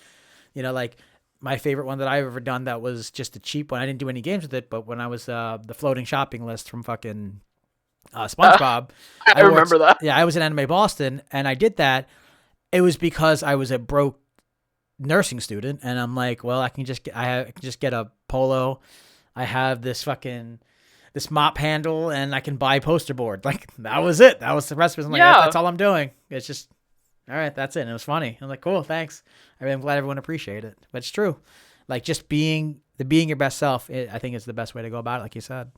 S1: Like my favorite one that I've ever done that was just a cheap one. I didn't do any games with it, but when I was the floating shopping list from fucking SpongeBob,
S2: I remember that.
S1: yeah, I was in Anime Boston, and I did that. It was because I was a broke nursing student, and I'm like, well, I can just get a polo. I have this mop handle, and I can buy poster board. Like that was it. That was the rest of it. I'm like,
S2: Yeah.
S1: that's all I'm doing. It's just all right. That's it. And it was funny. I'm like, cool, thanks. I'm glad everyone appreciated it. But it's true. Like just being your best self, I think is the best way to go about it. Like you said.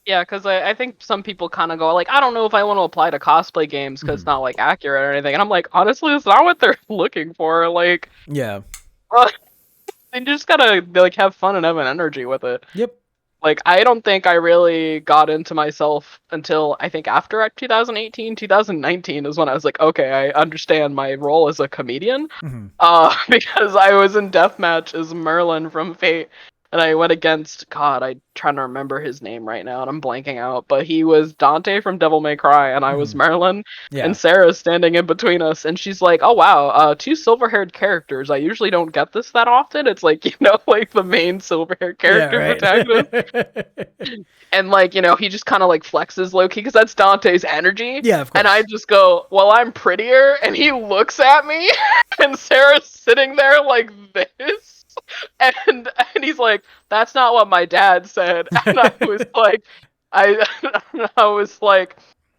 S2: Yeah, because I think some people kind of go like, I don't know if I want to apply to cosplay games because it's not like accurate or anything. And I'm like, honestly, it's not what they're looking for. Like,
S1: Yeah.
S2: you just gotta like have fun and have an energy with it.
S1: Yep.
S2: Like, I don't think I really got into myself until I think after 2018, 2019 is when I was like, okay, I understand my role as a comedian.
S1: Mhm.
S2: Because I was in deathmatch as Merlin from Fate, and I went against, God, I'm trying to remember his name right now, and I'm blanking out, but he was Dante from Devil May Cry, and I was Merlin,
S1: Yeah.
S2: and Sarah's standing in between us, and she's like, oh wow, two silver-haired characters. I usually don't get this that often. It's like, like the main silver-haired character protagonist. And like, he just kind of like flexes low-key because that's Dante's energy.
S1: Yeah, of course.
S2: And I just go, well, I'm prettier, and he looks at me, and Sarah's sitting there like this. And he's like, that's not what my dad said. And I was like, I was like,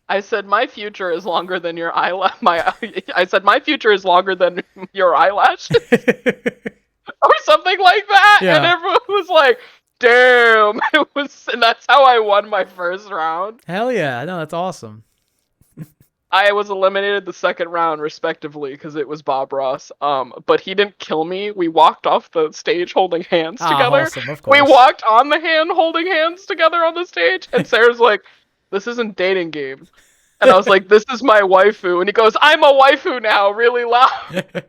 S2: I said, my future is longer than your eyelash. I said, my future is longer than your eyelashes. Or something like that.
S1: Yeah.
S2: And everyone was like, damn. And that's how I won my first round.
S1: Hell yeah. No, that's awesome.
S2: I was eliminated the second round, respectively, because it was Bob Ross. But he didn't kill me. We walked off the stage holding hands together.
S1: Awesome, of course.
S2: We walked on the hand holding hands together on the stage, and Sarah's like, "This isn't dating games." And I was like, "This is my waifu." And he goes, "I'm a waifu now," really loud.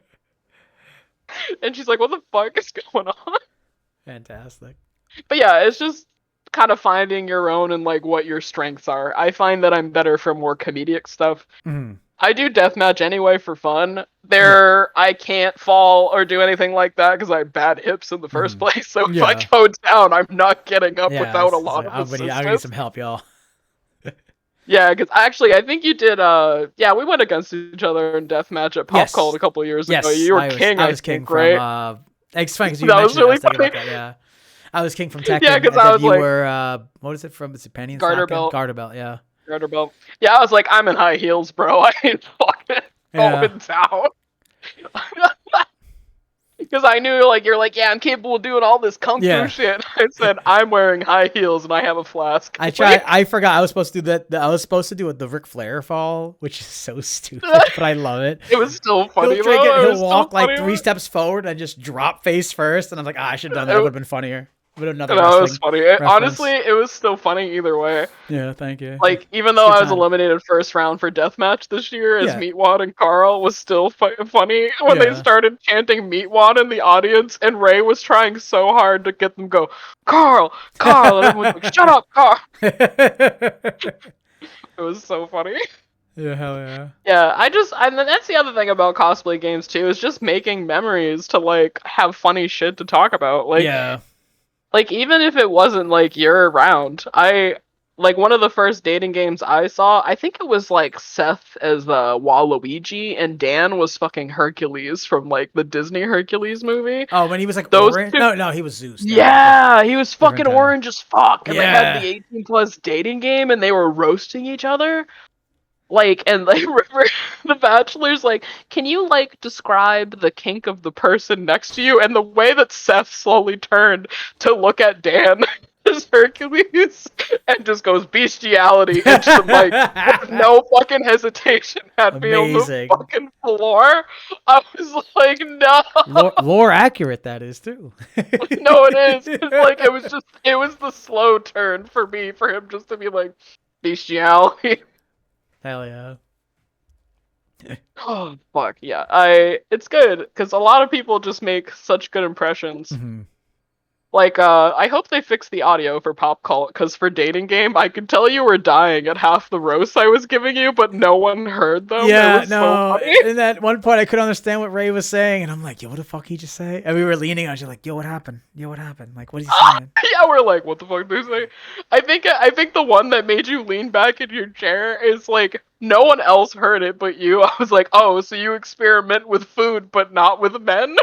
S2: And she's like, "What the fuck is going on?"
S1: Fantastic.
S2: But yeah, it's just kind of finding your own and like what your strengths are. I find that I'm better for more comedic stuff.
S1: Mhm.
S2: I do deathmatch anyway for fun. I can't fall or do anything like that because I have bad hips in the first place. So if I go down, I'm not getting up without a lot of assistance.
S1: I'm gonna need some help, y'all.
S2: Yeah, because actually, I think you did. We went against each other in deathmatch at Pop Cult a couple of years ago. You were king. I was king
S1: from. It's funny because you
S2: that
S1: mentioned
S2: was really
S1: it. I was
S2: funny.
S1: About that, yeah. I was king from Tekken.
S2: Yeah, because I was
S1: you
S2: like,
S1: were what is it from? Is it Penny and
S2: Garter
S1: Slapkin?
S2: Belt.
S1: Garter Belt, yeah.
S2: Garter Belt. Yeah, I was like, I'm in high heels, bro. I ain't fucking going down. Because I knew, like, you're like, yeah, I'm capable of doing all this kung fu shit. I said, I'm wearing high heels and I have a flask.
S1: I forgot. I was supposed to do that. I was supposed to do the Ric Flair fall, which is so stupid, but I love it.
S2: It was still funny.
S1: He'll walk like 3 steps forward and just drop face first, and I'm like, I should have done that. It would have been funnier.
S2: It was funny. Honestly, it was still funny either way.
S1: Yeah, thank you.
S2: Like, even though I was eliminated first round for deathmatch this year as Meatwad and Carl, was still funny when they started chanting Meatwad in the audience, and Ray was trying so hard to get them go, Carl, and everyone was like, shut up, Carl. It was so funny.
S1: Yeah, hell yeah.
S2: Yeah, and that's the other thing about cosplay games too, is just making memories to like have funny shit to talk about. Like, like, even if it wasn't, like, year-round, like, one of the first dating games I saw, I think it was, like, Seth as Waluigi, and Dan was fucking Hercules from, like, the Disney Hercules movie.
S1: Oh, when he was, like, orange? No, he was Zeus.
S2: Yeah, he was fucking orange as fuck, and they had the 18-plus dating game, and they were roasting each other. Like, and like, the Bachelor's like, can you, like, describe the kink of the person next to you? And the way that Seth slowly turned to look at Dan as Hercules and just goes, bestiality, into the mic with no fucking hesitation had me on the fucking floor. I was like, no.
S1: Lore accurate, that is, too.
S2: No, it is. Like, it was the slow turn for him just to be like, bestiality.
S1: Hell yeah.
S2: Oh, fuck, yeah. It's good, because a lot of people just make such good impressions.
S1: Mm-hmm.
S2: Like, I hope they fix the audio for Pop Cult, because for Dating Game, I could tell you were dying at half the roasts I was giving you, but no one heard them.
S1: Yeah, no. And at one point, I couldn't understand what Ray was saying, and I'm like, yo, what the fuck did he just say? And we were leaning, I was just like, yo, what happened? Like, what is he saying?
S2: Yeah, we're like, what the fuck did he say? I think the one that made you lean back in your chair is, like, no one else heard it but you. I was like, oh, so you experiment with food, but not with men?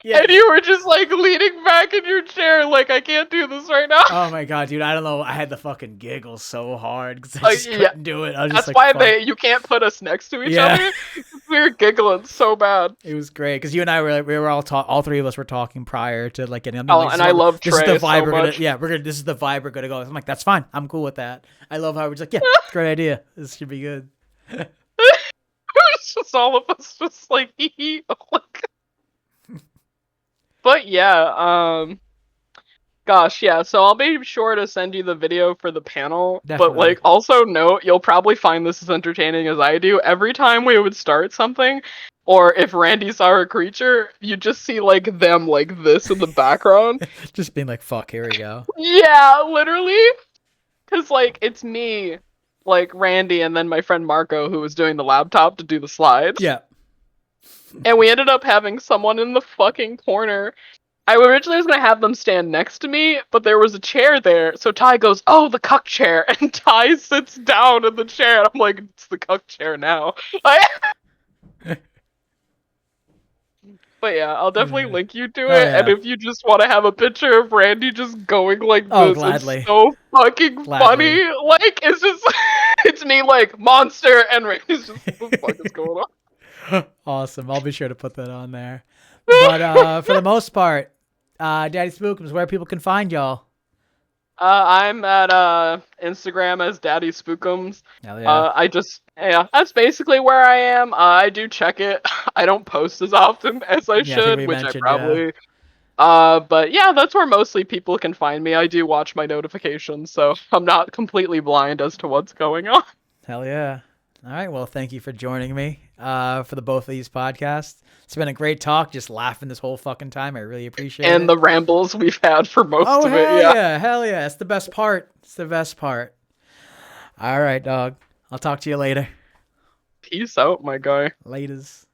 S2: Yeah. And you were just, like, leaning back in your chair like, I can't do this right now.
S1: Oh, my God, dude. I don't know. I had to fucking giggle so hard because I just couldn't do it. I was
S2: That's
S1: just like,
S2: why you can't put us next to each other. We were giggling so bad.
S1: It was great because you and I were all three of us were talking prior to, like, getting on.
S2: Oh, and I love Trey so much.
S1: This is the vibe we're going to go. I'm like, that's fine. I'm cool with that. I love how we're just like, great idea. This should be good.
S2: It was just all of us just like, like, But yeah, gosh, yeah, so I'll be sure to send you the video for the panel, but
S1: Definitely.
S2: like also note, you'll probably find this as entertaining as I do. Every time we would start something, or if Randy saw a creature, you just see like them like this in the background.
S1: Just being like, fuck, here we go.
S2: Yeah, literally. Cause like it's me, like Randy, and then my friend Marco who was doing the laptop to do the slides.
S1: Yeah.
S2: And we ended up having someone in the fucking corner. I originally was gonna have them stand next to me, but there was a chair there. So Ty goes, "Oh, the cuck chair," and Ty sits down in the chair. And I'm like, "It's the cuck chair now." But yeah, I'll definitely
S1: Yeah.
S2: link you to
S1: Oh
S2: it. And
S1: yeah.
S2: if you just want to have a picture of Randy just going like
S1: Oh,
S2: this,
S1: gladly.
S2: it's so fucking
S1: Gladly.
S2: funny. Like it's just, it's me like monster, and Randy's just, what the fuck is going on?
S1: Awesome. I'll be sure to put that on there. But for the most part, Daddyspookums, where people can find y'all.
S2: I'm at Instagram as Daddyspookums.
S1: Hell yeah.
S2: Yeah, that's basically where I am. I do check it. I don't post as often as I
S1: Yeah, I think
S2: should,
S1: we
S2: which I
S1: mentioned,
S2: probably. But yeah, that's where mostly people can find me. I do watch my notifications, so I'm not completely blind as to what's going on.
S1: Hell yeah. All right. Well, thank you for joining me for the both of these podcasts. It's been a great talk, just laughing this whole fucking time. I really appreciate it.
S2: And the rambles we've had for most
S1: Oh,
S2: of it,
S1: hell
S2: yeah.
S1: yeah. Hell yeah. It's the best part. It's the best part. All right, dog. I'll talk to you later.
S2: Peace out, my guy.
S1: Laters.